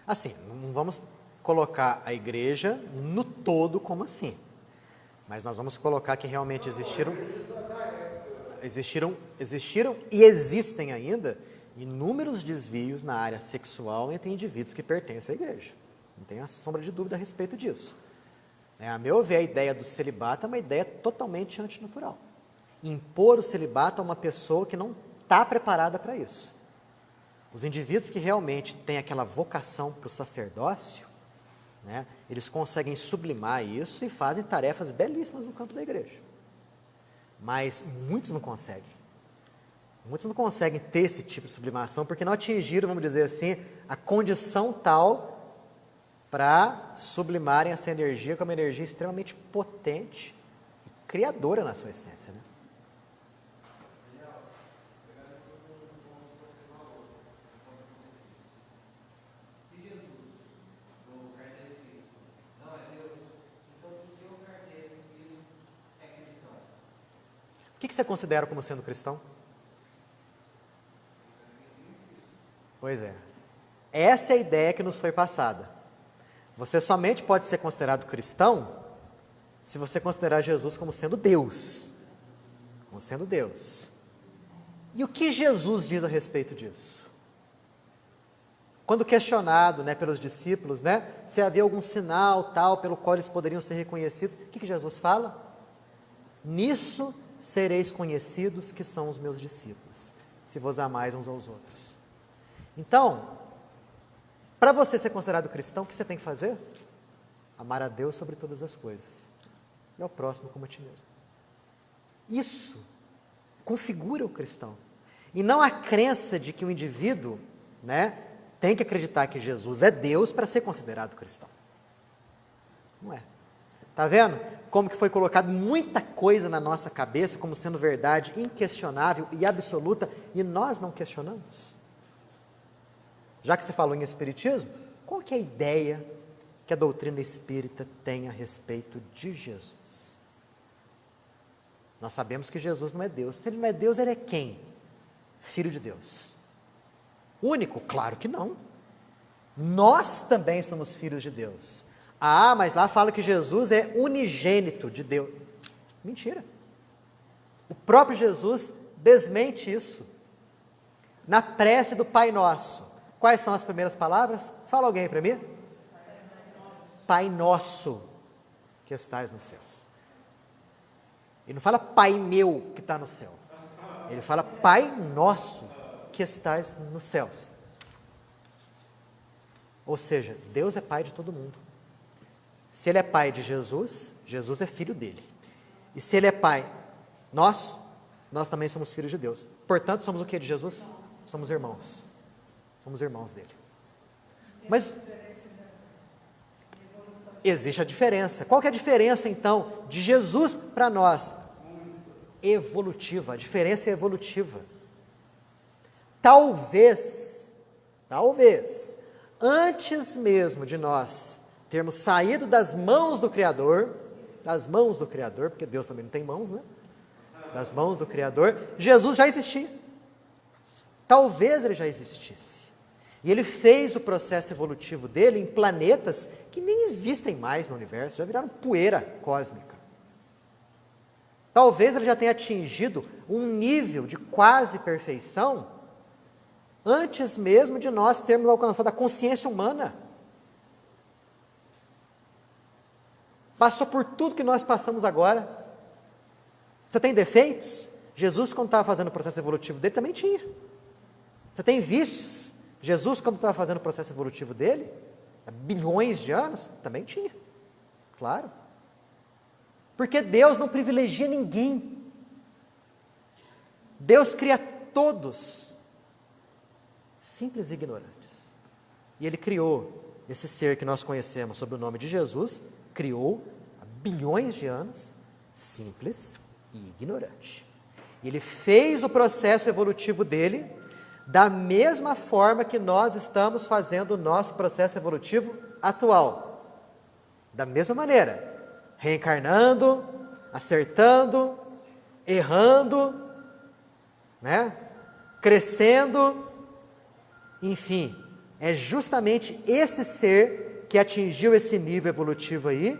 Assim, não vamos colocar a igreja no todo como assim, mas nós vamos colocar que realmente existiram e existem ainda inúmeros desvios na área sexual entre indivíduos que pertencem à igreja. Não tem a sombra de dúvida a respeito disso. A meu ver, a ideia do celibato é uma ideia totalmente antinatural. Impor o celibato a uma pessoa que não está preparada para isso. Os indivíduos que realmente têm aquela vocação para o sacerdócio, né, eles conseguem sublimar isso e fazem tarefas belíssimas no campo da igreja. Mas muitos não conseguem. Muitos não conseguem ter esse tipo de sublimação porque não atingiram, vamos dizer assim, a condição tal para sublimarem essa energia como uma energia extremamente potente e criadora na sua essência, né? O que você considera como sendo cristão? Pois é. Essa é a ideia que nos foi passada. Você somente pode ser considerado cristão se você considerar Jesus como sendo Deus. Como sendo Deus. E o que Jesus diz a respeito disso? Quando questionado, né, pelos discípulos, né, se havia algum sinal tal pelo qual eles poderiam ser reconhecidos, o que Jesus fala? Nisso sereis conhecidos que são os meus discípulos, se vos amais uns aos outros. Então, para você ser considerado cristão, o que você tem que fazer? Amar a Deus sobre todas as coisas, e ao próximo como a ti mesmo. Isso configura o cristão. E não a crença de que o indivíduo, tem que acreditar que Jesus é Deus para ser considerado cristão. Não é. Está vendo como que foi colocado muita coisa na nossa cabeça como sendo verdade inquestionável e absoluta, e nós não questionamos? Já que você falou em espiritismo, qual que é a ideia que a doutrina espírita tem a respeito de Jesus? Nós sabemos que Jesus não é Deus. Se ele não é Deus, ele é quem? Filho de Deus. Único? Claro que não. Nós também somos filhos de Deus. Ah, mas lá fala que Jesus é unigênito de Deus. Mentira. O próprio Jesus desmente isso. Na prece do Pai Nosso, quais são as primeiras palavras? Fala alguém para mim. Pai Nosso, que estais nos céus. Ele não fala Pai meu, que está no céu. Ele fala Pai Nosso, que estais nos céus. Ou seja, Deus é Pai de todo mundo. Se Ele é Pai de Jesus, Jesus é filho dele. E se Ele é Pai nosso, nós também somos filhos de Deus. Portanto, somos o que de Jesus? Somos irmãos. Somos irmãos dele. Mas existe a diferença. Qual que é a diferença, então, de Jesus para nós? Evolutiva. A diferença é evolutiva. Talvez, antes mesmo de nós termos saído das mãos do Criador, porque Deus também não tem mãos, das mãos do Criador, Jesus já existia. Talvez ele já existisse. E ele fez o processo evolutivo dele em planetas que nem existem mais no universo, já viraram poeira cósmica. Talvez ele já tenha atingido um nível de quase perfeição antes mesmo de nós termos alcançado a consciência humana. Passou por tudo que nós passamos agora. Você tem defeitos? Jesus, quando estava fazendo o processo evolutivo dele, também tinha. Você tem vícios? Jesus, quando estava fazendo o processo evolutivo dele, há bilhões de anos, também tinha. Claro. Porque Deus não privilegia ninguém. Deus cria todos simples e ignorantes. E Ele criou esse ser que nós conhecemos sob o nome de Jesus, criou há bilhões de anos, simples e ignorante. Ele fez o processo evolutivo dele da mesma forma que nós estamos fazendo o nosso processo evolutivo atual. Da mesma maneira, reencarnando, acertando, errando, crescendo, enfim, é justamente esse ser que atingiu esse nível evolutivo aí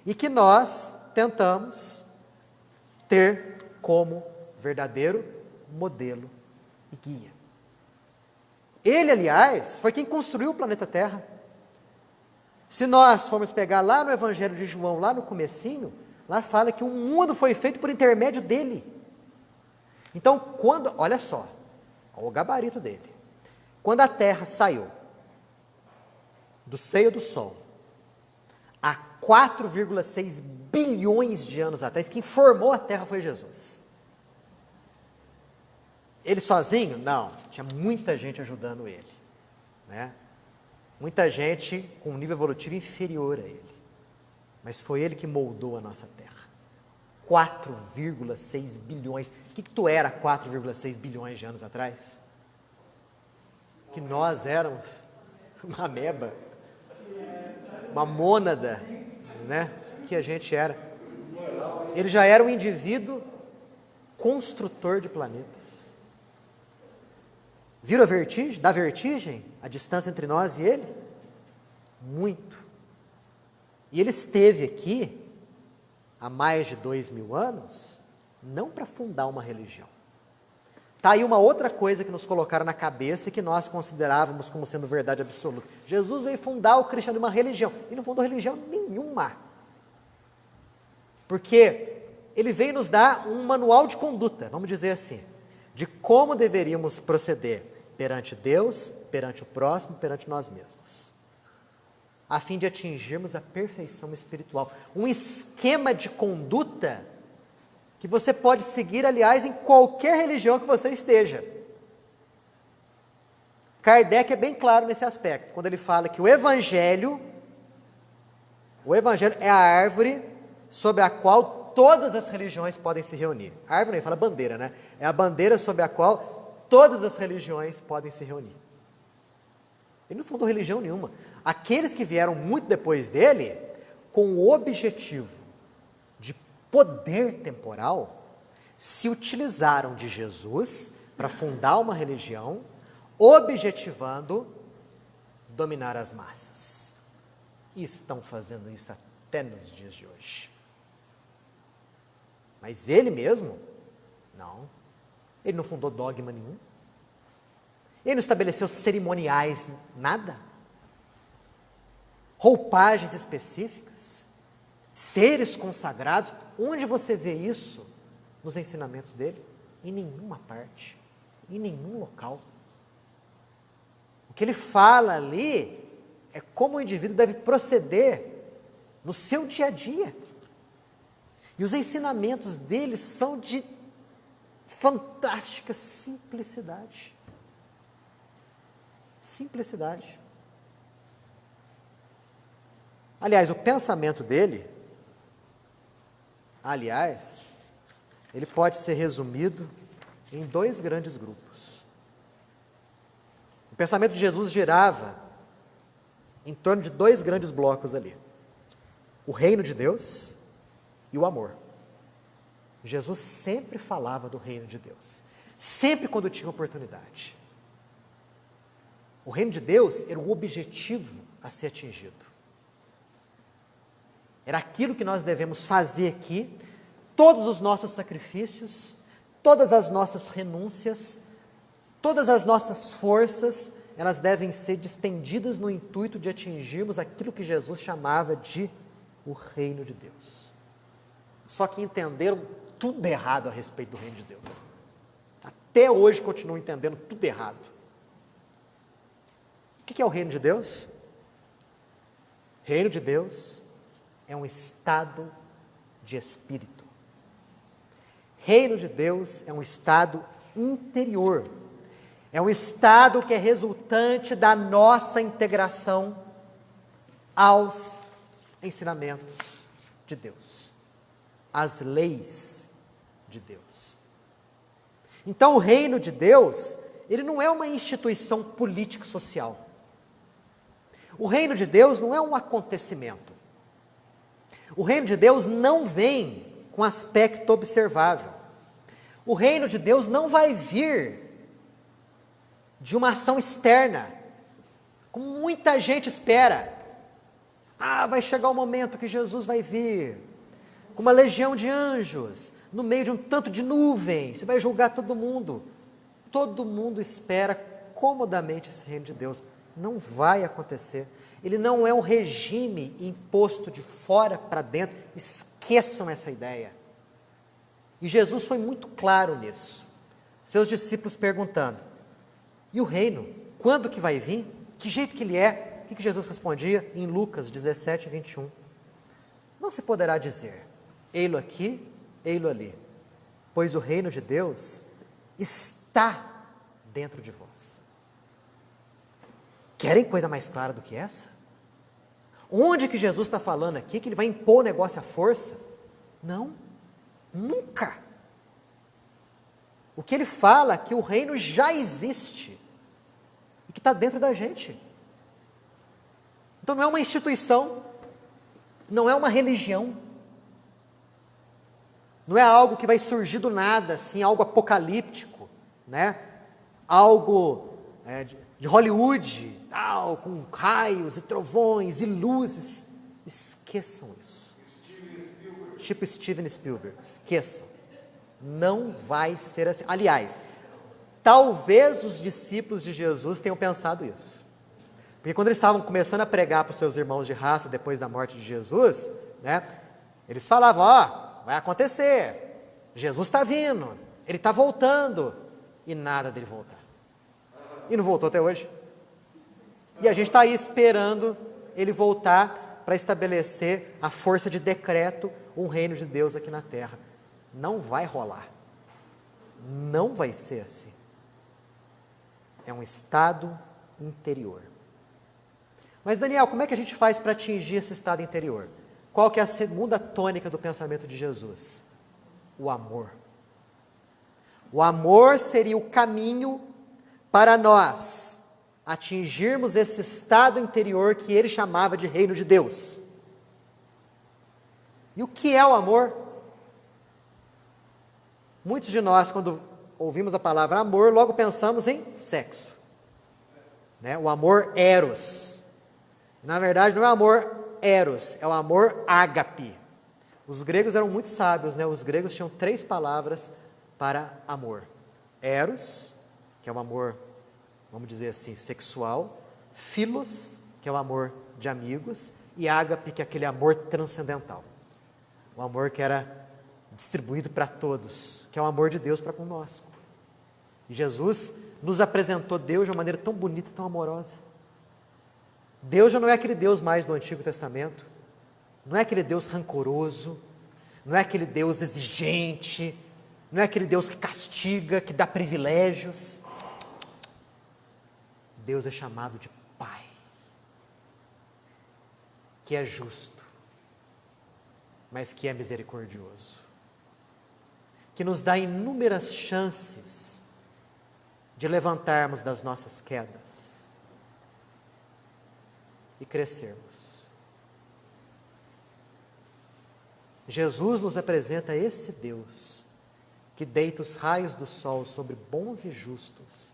e que nós tentamos ter como verdadeiro modelo e guia. Ele, aliás, foi quem construiu o planeta Terra. Se nós formos pegar lá no Evangelho de João, lá no comecinho, lá fala que o mundo foi feito por intermédio dele. Então, olha só, olha o gabarito dele. Quando a Terra saiu do seio do Sol, há 4,6 bilhões de anos atrás, quem formou a Terra foi Jesus. Ele sozinho? Não, tinha muita gente ajudando ele, muita gente com um nível evolutivo inferior a ele, mas foi ele que moldou a nossa Terra. 4,6 bilhões, o que tu era 4,6 bilhões de anos atrás? Que nós éramos uma ameba, uma mônada, que a gente era. Ele já era um indivíduo construtor de planetas. Viram a vertigem? Da vertigem? A distância entre nós e ele? Muito. E ele esteve aqui há mais de 2.000 anos, não para fundar uma religião. Está aí uma outra coisa que nos colocaram na cabeça e que nós considerávamos como sendo verdade absoluta. Jesus veio fundar o cristianismo, uma religião. E não fundou religião nenhuma. Porque ele veio nos dar um manual de conduta, vamos dizer assim, de como deveríamos proceder perante Deus, perante o próximo, perante nós mesmos, a fim de atingirmos a perfeição espiritual. Um esquema de conduta que você pode seguir, aliás, em qualquer religião que você esteja. Kardec é bem claro nesse aspecto, quando ele fala que o Evangelho é a árvore sob a qual todas as religiões podem se reunir. A árvore, ele fala bandeira, né? É a bandeira sob a qual todas as religiões podem se reunir. Ele não fundou religião nenhuma. Aqueles que vieram muito depois dele, com o objetivo de poder temporal, se utilizaram de Jesus para fundar uma religião, objetivando dominar as massas. E estão fazendo isso até nos dias de hoje. Mas ele mesmo, não. Ele não fundou dogma nenhum. Ele não estabeleceu cerimoniais, nada. Roupagens específicas, seres consagrados. Onde você vê isso nos ensinamentos dele? Em nenhuma parte, em nenhum local. O que ele fala ali é como o indivíduo deve proceder no seu dia a dia. E os ensinamentos dele são de fantástica simplicidade. Simplicidade. Aliás, o pensamento dele, ele pode ser resumido em 2 grandes grupos. O pensamento de Jesus girava em torno de 2 grandes blocos ali. O reino de Deus e o amor. Jesus sempre falava do reino de Deus. Sempre quando tinha oportunidade. O reino de Deus era o objetivo a ser atingido. Era aquilo que nós devemos fazer aqui, todos os nossos sacrifícios, todas as nossas renúncias, todas as nossas forças, elas devem ser despendidas no intuito de atingirmos aquilo que Jesus chamava de o reino de Deus. Só que entenderam tudo errado a respeito do reino de Deus. Até hoje continuam entendendo tudo errado. O que é o reino de Deus? Reino de Deus é um estado de espírito. Reino de Deus é um estado interior. É um estado que é resultante da nossa integração aos ensinamentos de Deus, às leis de Deus. Então, o reino de Deus, ele não é uma instituição político-social. O reino de Deus não é um acontecimento. O reino de Deus não vem com aspecto observável. O reino de Deus não vai vir de uma ação externa, como muita gente espera. Vai chegar o momento que Jesus vai vir, com uma legião de anjos, no meio de um tanto de nuvens, e vai julgar todo mundo. Todo mundo espera comodamente esse reino de Deus. Não vai acontecer. Ele não é um regime imposto de fora para dentro. Esqueçam essa ideia. E Jesus foi muito claro nisso. Seus discípulos perguntando, e o reino, quando que vai vir? Que jeito que ele é? O que Jesus respondia em Lucas 17, 21? Não se poderá dizer, ei-lo aqui, ei-lo ali, pois o reino de Deus está dentro de vós. Querem coisa mais clara do que essa? Onde que Jesus está falando aqui que ele vai impor o negócio à força? Não, nunca. O que ele fala é que o reino já existe e que está dentro da gente. Então não é uma instituição, não é uma religião, não é algo que vai surgir do nada, assim, algo apocalíptico, né? Algo de Hollywood, tal, com raios e trovões e luzes. Esqueçam isso. Tipo Steven Spielberg, esqueçam. Não vai ser assim. Aliás, talvez os discípulos de Jesus tenham pensado isso. Porque quando eles estavam começando a pregar para os seus irmãos de raça depois da morte de Jesus, né, eles falavam, vai acontecer. Jesus está vindo, ele está voltando. E nada dele voltar. E não voltou até hoje. E a gente está aí esperando ele voltar para estabelecer a força de decreto, um reino de Deus aqui na terra. Não vai rolar. Não vai ser assim. É um estado interior. Mas Daniel, como é que a gente faz para atingir esse estado interior? Qual que é a segunda tônica do pensamento de Jesus? O amor. O amor seria o caminho para nós atingirmos esse estado interior que ele chamava de reino de Deus. E o que é o amor? Muitos de nós, quando ouvimos a palavra amor, logo pensamos em sexo. Né? O amor eros. Na verdade, não é amor eros, é o amor ágape. Os gregos eram muito sábios, né? Os gregos tinham 3 palavras para amor. Eros, que é o amor, vamos dizer assim, sexual. Philos, que é o amor de amigos. E ágape, que é aquele amor transcendental. O amor que era distribuído para todos, que é o amor de Deus para conosco. E Jesus nos apresentou Deus de uma maneira tão bonita, tão amorosa. Deus já não é aquele Deus mais do Antigo Testamento, não é aquele Deus rancoroso, não é aquele Deus exigente, não é aquele Deus que castiga, que dá privilégios. Deus é chamado de Pai, que é justo, mas que é misericordioso, que nos dá inúmeras chances de levantarmos das nossas quedas e crescermos. Jesus nos apresenta esse Deus que deita os raios do sol sobre bons e justos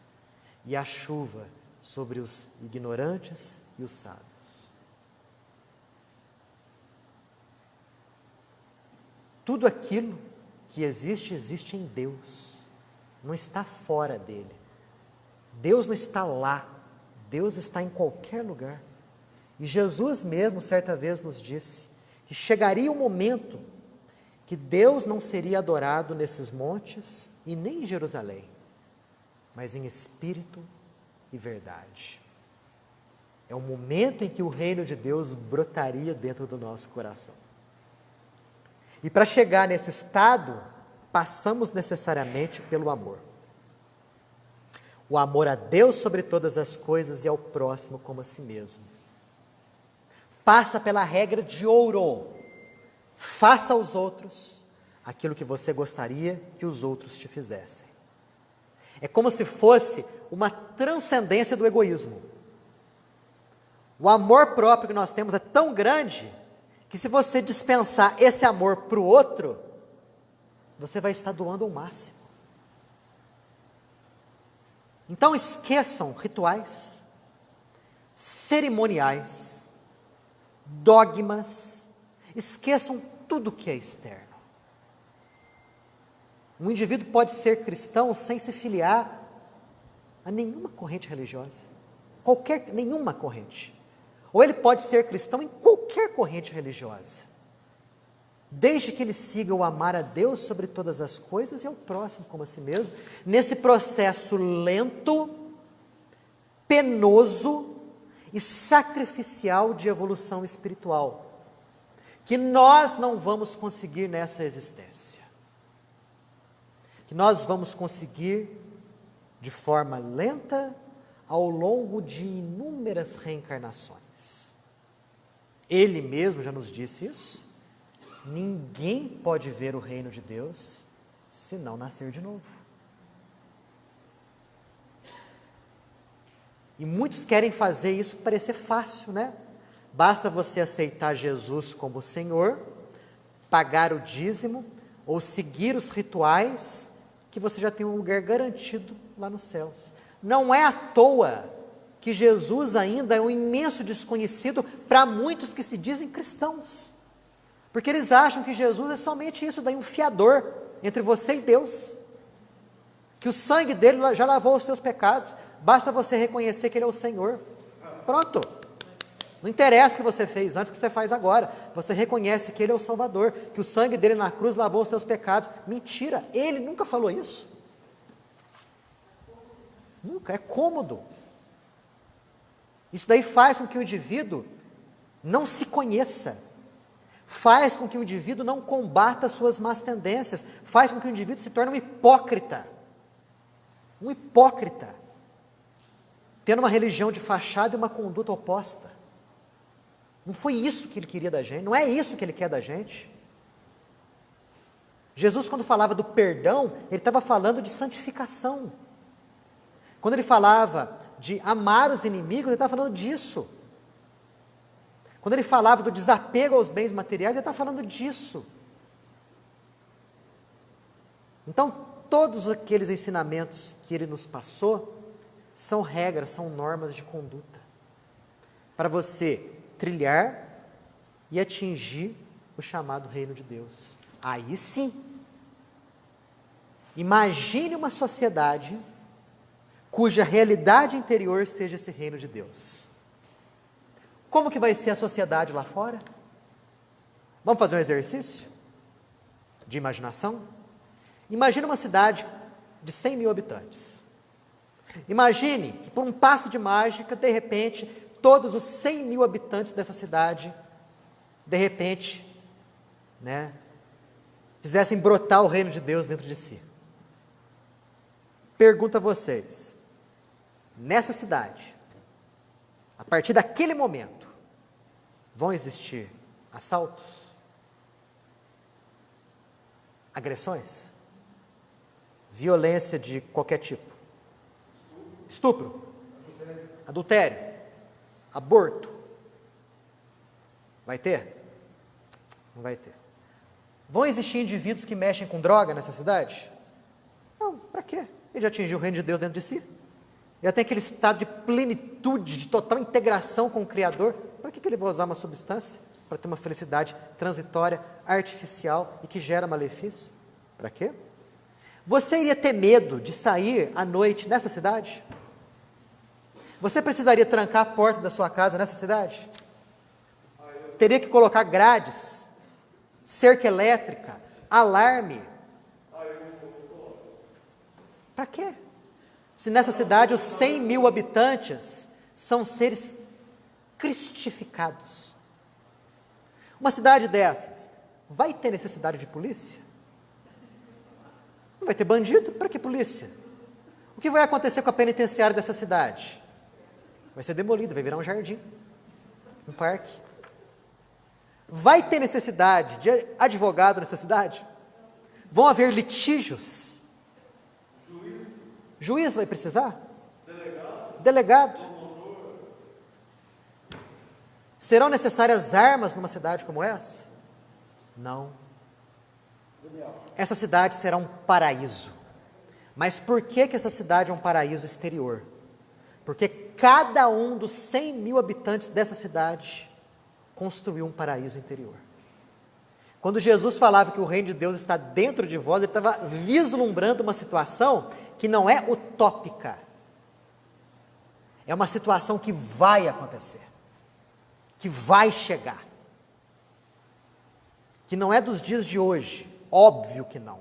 e a chuva sobre os ignorantes e os sábios. Tudo aquilo que existe, existe em Deus, não está fora dele. Deus não está lá, Deus está em qualquer lugar. E Jesus mesmo certa vez nos disse que chegaria um momento que Deus não seria adorado nesses montes e nem em Jerusalém, mas em espírito e verdade. É o momento em que o reino de Deus brotaria dentro do nosso coração. E para chegar nesse estado, passamos necessariamente pelo amor. O amor a Deus sobre todas as coisas e ao próximo como a si mesmo. Passa pela regra de ouro. Faça aos outros aquilo que você gostaria que os outros te fizessem. É como se fosse uma transcendência do egoísmo. O amor próprio que nós temos é tão grande que se você dispensar esse amor para o outro, você vai estar doando ao máximo. Então esqueçam rituais, cerimoniais, dogmas, esqueçam tudo que é externo. Um indivíduo pode ser cristão sem se filiar a nenhuma corrente religiosa, nenhuma corrente. Ou ele pode ser cristão em qualquer corrente religiosa, desde que ele siga o amar a Deus sobre todas as coisas e ao próximo como a si mesmo, nesse processo lento, penoso e sacrificial de evolução espiritual, que nós não vamos conseguir nessa existência, que nós vamos conseguir de forma lenta ao longo de inúmeras reencarnações. Ele mesmo já nos disse isso. Ninguém pode ver o reino de Deus se não nascer de novo. E muitos querem fazer isso parecer fácil, né? Basta você aceitar Jesus como Senhor, pagar o dízimo ou seguir os rituais, que você já tem um lugar garantido lá nos céus. Não é à toa que Jesus ainda é um imenso desconhecido para muitos que se dizem cristãos. Porque eles acham que Jesus é somente isso daí, um fiador entre você e Deus. Que o sangue dele já lavou os seus pecados. Basta você reconhecer que ele é o Senhor. Pronto. Não interessa o que você fez antes, o que você faz agora. Você reconhece que Ele é o Salvador, que o sangue dele na cruz lavou os teus pecados. Mentira, Ele nunca falou isso. Nunca, é cômodo. Isso daí faz com que o indivíduo não se conheça. Faz com que o indivíduo não combata suas más tendências. Faz com que o indivíduo se torne um hipócrita. Um hipócrita. Tendo uma religião de fachada e uma conduta oposta. Não foi isso que Ele queria da gente, não é isso que Ele quer da gente. Jesus, quando falava do perdão, Ele estava falando de santificação. Quando Ele falava de amar os inimigos, Ele estava falando disso. Quando Ele falava do desapego aos bens materiais, Ele estava falando disso. Então, todos aqueles ensinamentos que Ele nos passou, são regras, são normas de conduta, para você trilhar e atingir o chamado reino de Deus. Aí sim, imagine uma sociedade cuja realidade interior seja esse reino de Deus. Como que vai ser a sociedade lá fora? Vamos fazer um exercício de imaginação? Imagine uma cidade de 100 mil habitantes. Imagine que por um passe de mágica, de repente, todos os 100 mil habitantes dessa cidade, de repente, fizessem brotar o reino de Deus dentro de si. Pergunto a vocês, nessa cidade, a partir daquele momento, vão existir assaltos? Agressões? Violência de qualquer tipo? Estupro? Adultério? Aborto? Vai ter? Não vai ter. Vão existir indivíduos que mexem com droga nessa cidade? Não, para quê? Ele já atingiu o reino de Deus dentro de si. Já tem aquele estado de plenitude, de total integração com o Criador. Para que ele vai usar uma substância? Para ter uma felicidade transitória, artificial e que gera malefício? Para quê? Você iria ter medo de sair à noite nessa cidade? Você precisaria trancar a porta da sua casa nessa cidade? Teria que colocar grades, cerca elétrica, alarme. Para quê? Se nessa cidade os 100 mil habitantes são seres cristificados. Uma cidade dessas, vai ter necessidade de polícia? Não vai ter bandido? Para que polícia? O que vai acontecer com a penitenciária dessa cidade? Vai ser demolido, vai virar um jardim, um parque. Vai ter necessidade de advogado nessa cidade? Vão haver litígios? Juiz vai precisar? Delegado? Serão necessárias armas numa cidade como essa? Não. Essa cidade será um paraíso. Mas por que essa cidade é um paraíso exterior? Porque cada um dos 100 mil habitantes dessa cidade construiu um paraíso interior. Quando Jesus falava que o reino de Deus está dentro de vós, ele estava vislumbrando uma situação que não é utópica. É uma situação que vai acontecer, que vai chegar, que não é dos dias de hoje, óbvio que não,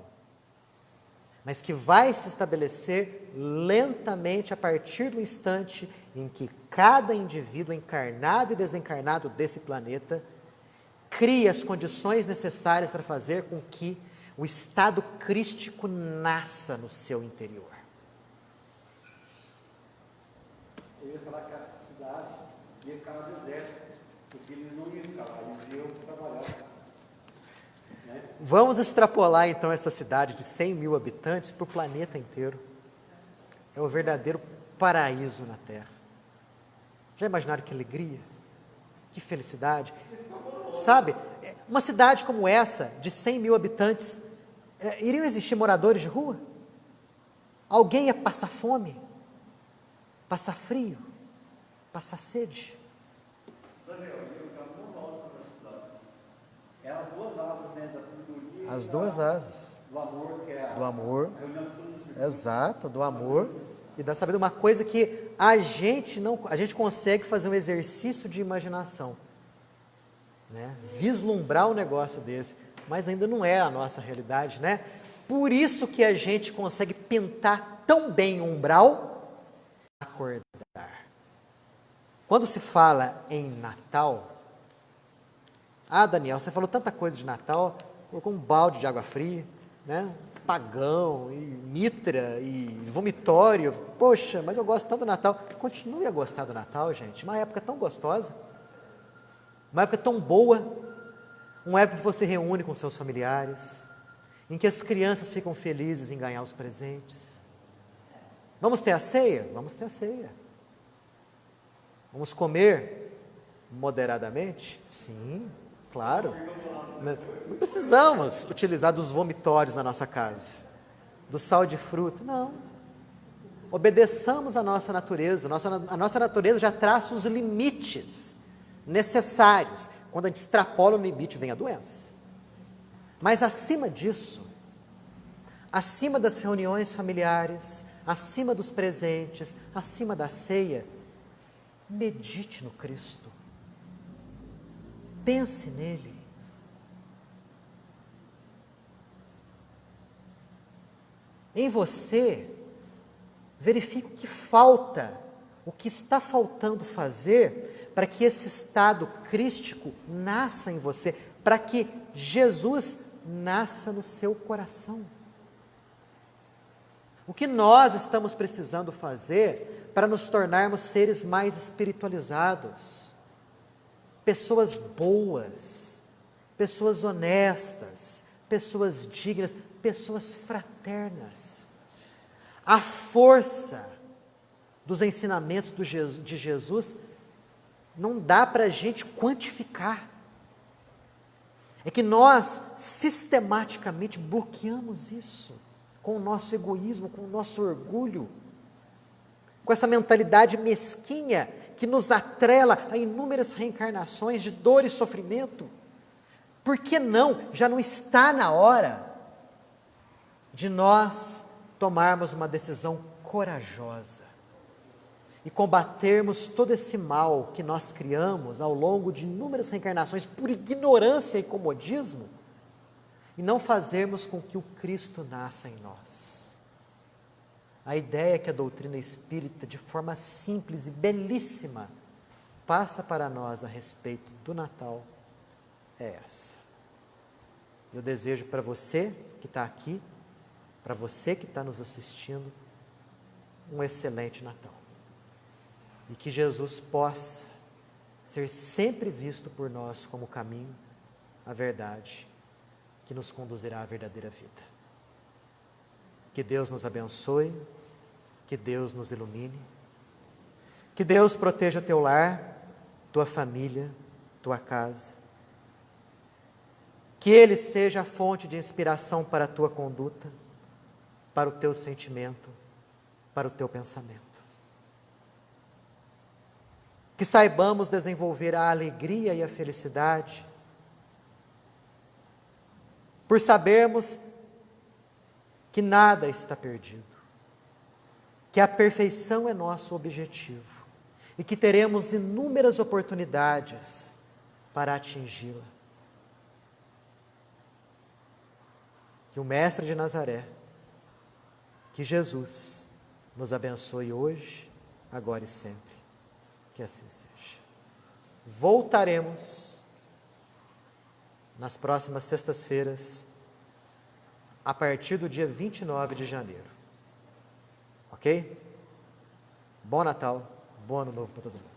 mas que vai se estabelecer lentamente a partir do instante em que cada indivíduo encarnado e desencarnado desse planeta cria as condições necessárias para fazer com que o estado crístico nasça no seu interior. Eu ia falar que essa cidade ia ficar no deserto, porque eles não iam ficar lá, eles iam trabalhar. Vamos extrapolar então essa cidade de 100 mil habitantes para o planeta inteiro. É o verdadeiro paraíso na Terra. Já imaginaram que alegria? Que felicidade? Sabe, uma cidade como essa, de 100 mil habitantes, iriam existir moradores de rua? Alguém ia passar fome? Passar frio? Passar sede? É as duas asas, da sabedoria. As duas asas. Do amor, que é do amor, a reunião de todos os exato, do amor e da sabedoria. Uma coisa que a gente consegue fazer um exercício de imaginação, né? Vislumbrar um negócio desse, mas ainda não é a nossa realidade, né? Por isso que a gente consegue pintar tão bem um umbral, acordar. Quando se fala em Natal, Daniel, você falou tanta coisa de Natal, colocou um balde de água fria, né? Pagão, e mitra, e vomitório. Poxa, mas eu gosto tanto do Natal. Continue a gostar do Natal, gente. Uma época tão gostosa, uma época tão boa, uma época que você reúne com seus familiares, em que as crianças ficam felizes em ganhar os presentes. Vamos ter a ceia? Vamos ter a ceia. Vamos comer moderadamente? Sim, claro. Não precisamos utilizar dos vomitórios na nossa casa, do sal de fruta, não. Obedeçamos a nossa natureza. A nossa natureza já traça os limites necessários. Quando a gente extrapola o limite, vem a doença. Mas acima disso, acima das reuniões familiares, acima dos presentes, acima da ceia, medite no Cristo. Pense nele. Em você, verifique o que falta, o que está faltando fazer para que esse estado crístico nasça em você, para que Jesus nasça no seu coração. O que nós estamos precisando fazer para nos tornarmos seres mais espiritualizados, pessoas boas, pessoas honestas, pessoas dignas, pessoas fraternas. A força dos ensinamentos de Jesus não dá para a gente quantificar. É que nós sistematicamente bloqueamos isso com o nosso egoísmo, com o nosso orgulho, com essa mentalidade mesquinha que nos atrela a inúmeras reencarnações de dor e sofrimento. Por que não? Já não está na hora de nós tomarmos uma decisão corajosa e combatermos todo esse mal que nós criamos ao longo de inúmeras reencarnações por ignorância e comodismo, e não fazermos com que o Cristo nasça em nós. A ideia que a doutrina espírita, de forma simples e belíssima, passa para nós a respeito do Natal é essa. Eu desejo para você que está aqui, para você que está nos assistindo, um excelente Natal. E que Jesus possa ser sempre visto por nós como o caminho, a verdade, que nos conduzirá à verdadeira vida. Que Deus nos abençoe, que Deus nos ilumine, que Deus proteja teu lar, tua família, tua casa, que Ele seja a fonte de inspiração para a tua conduta, para o teu sentimento, para o teu pensamento. Que saibamos desenvolver a alegria e a felicidade, por sabermos que nada está perdido, que a perfeição é nosso objetivo e que teremos inúmeras oportunidades para atingi-la. Que o Mestre de Nazaré, que Jesus, nos abençoe hoje, agora e sempre. Que assim seja. Voltaremos nas próximas sextas-feiras, a partir do dia 29 de janeiro. Ok? Bom Natal, bom Ano Novo para todo mundo.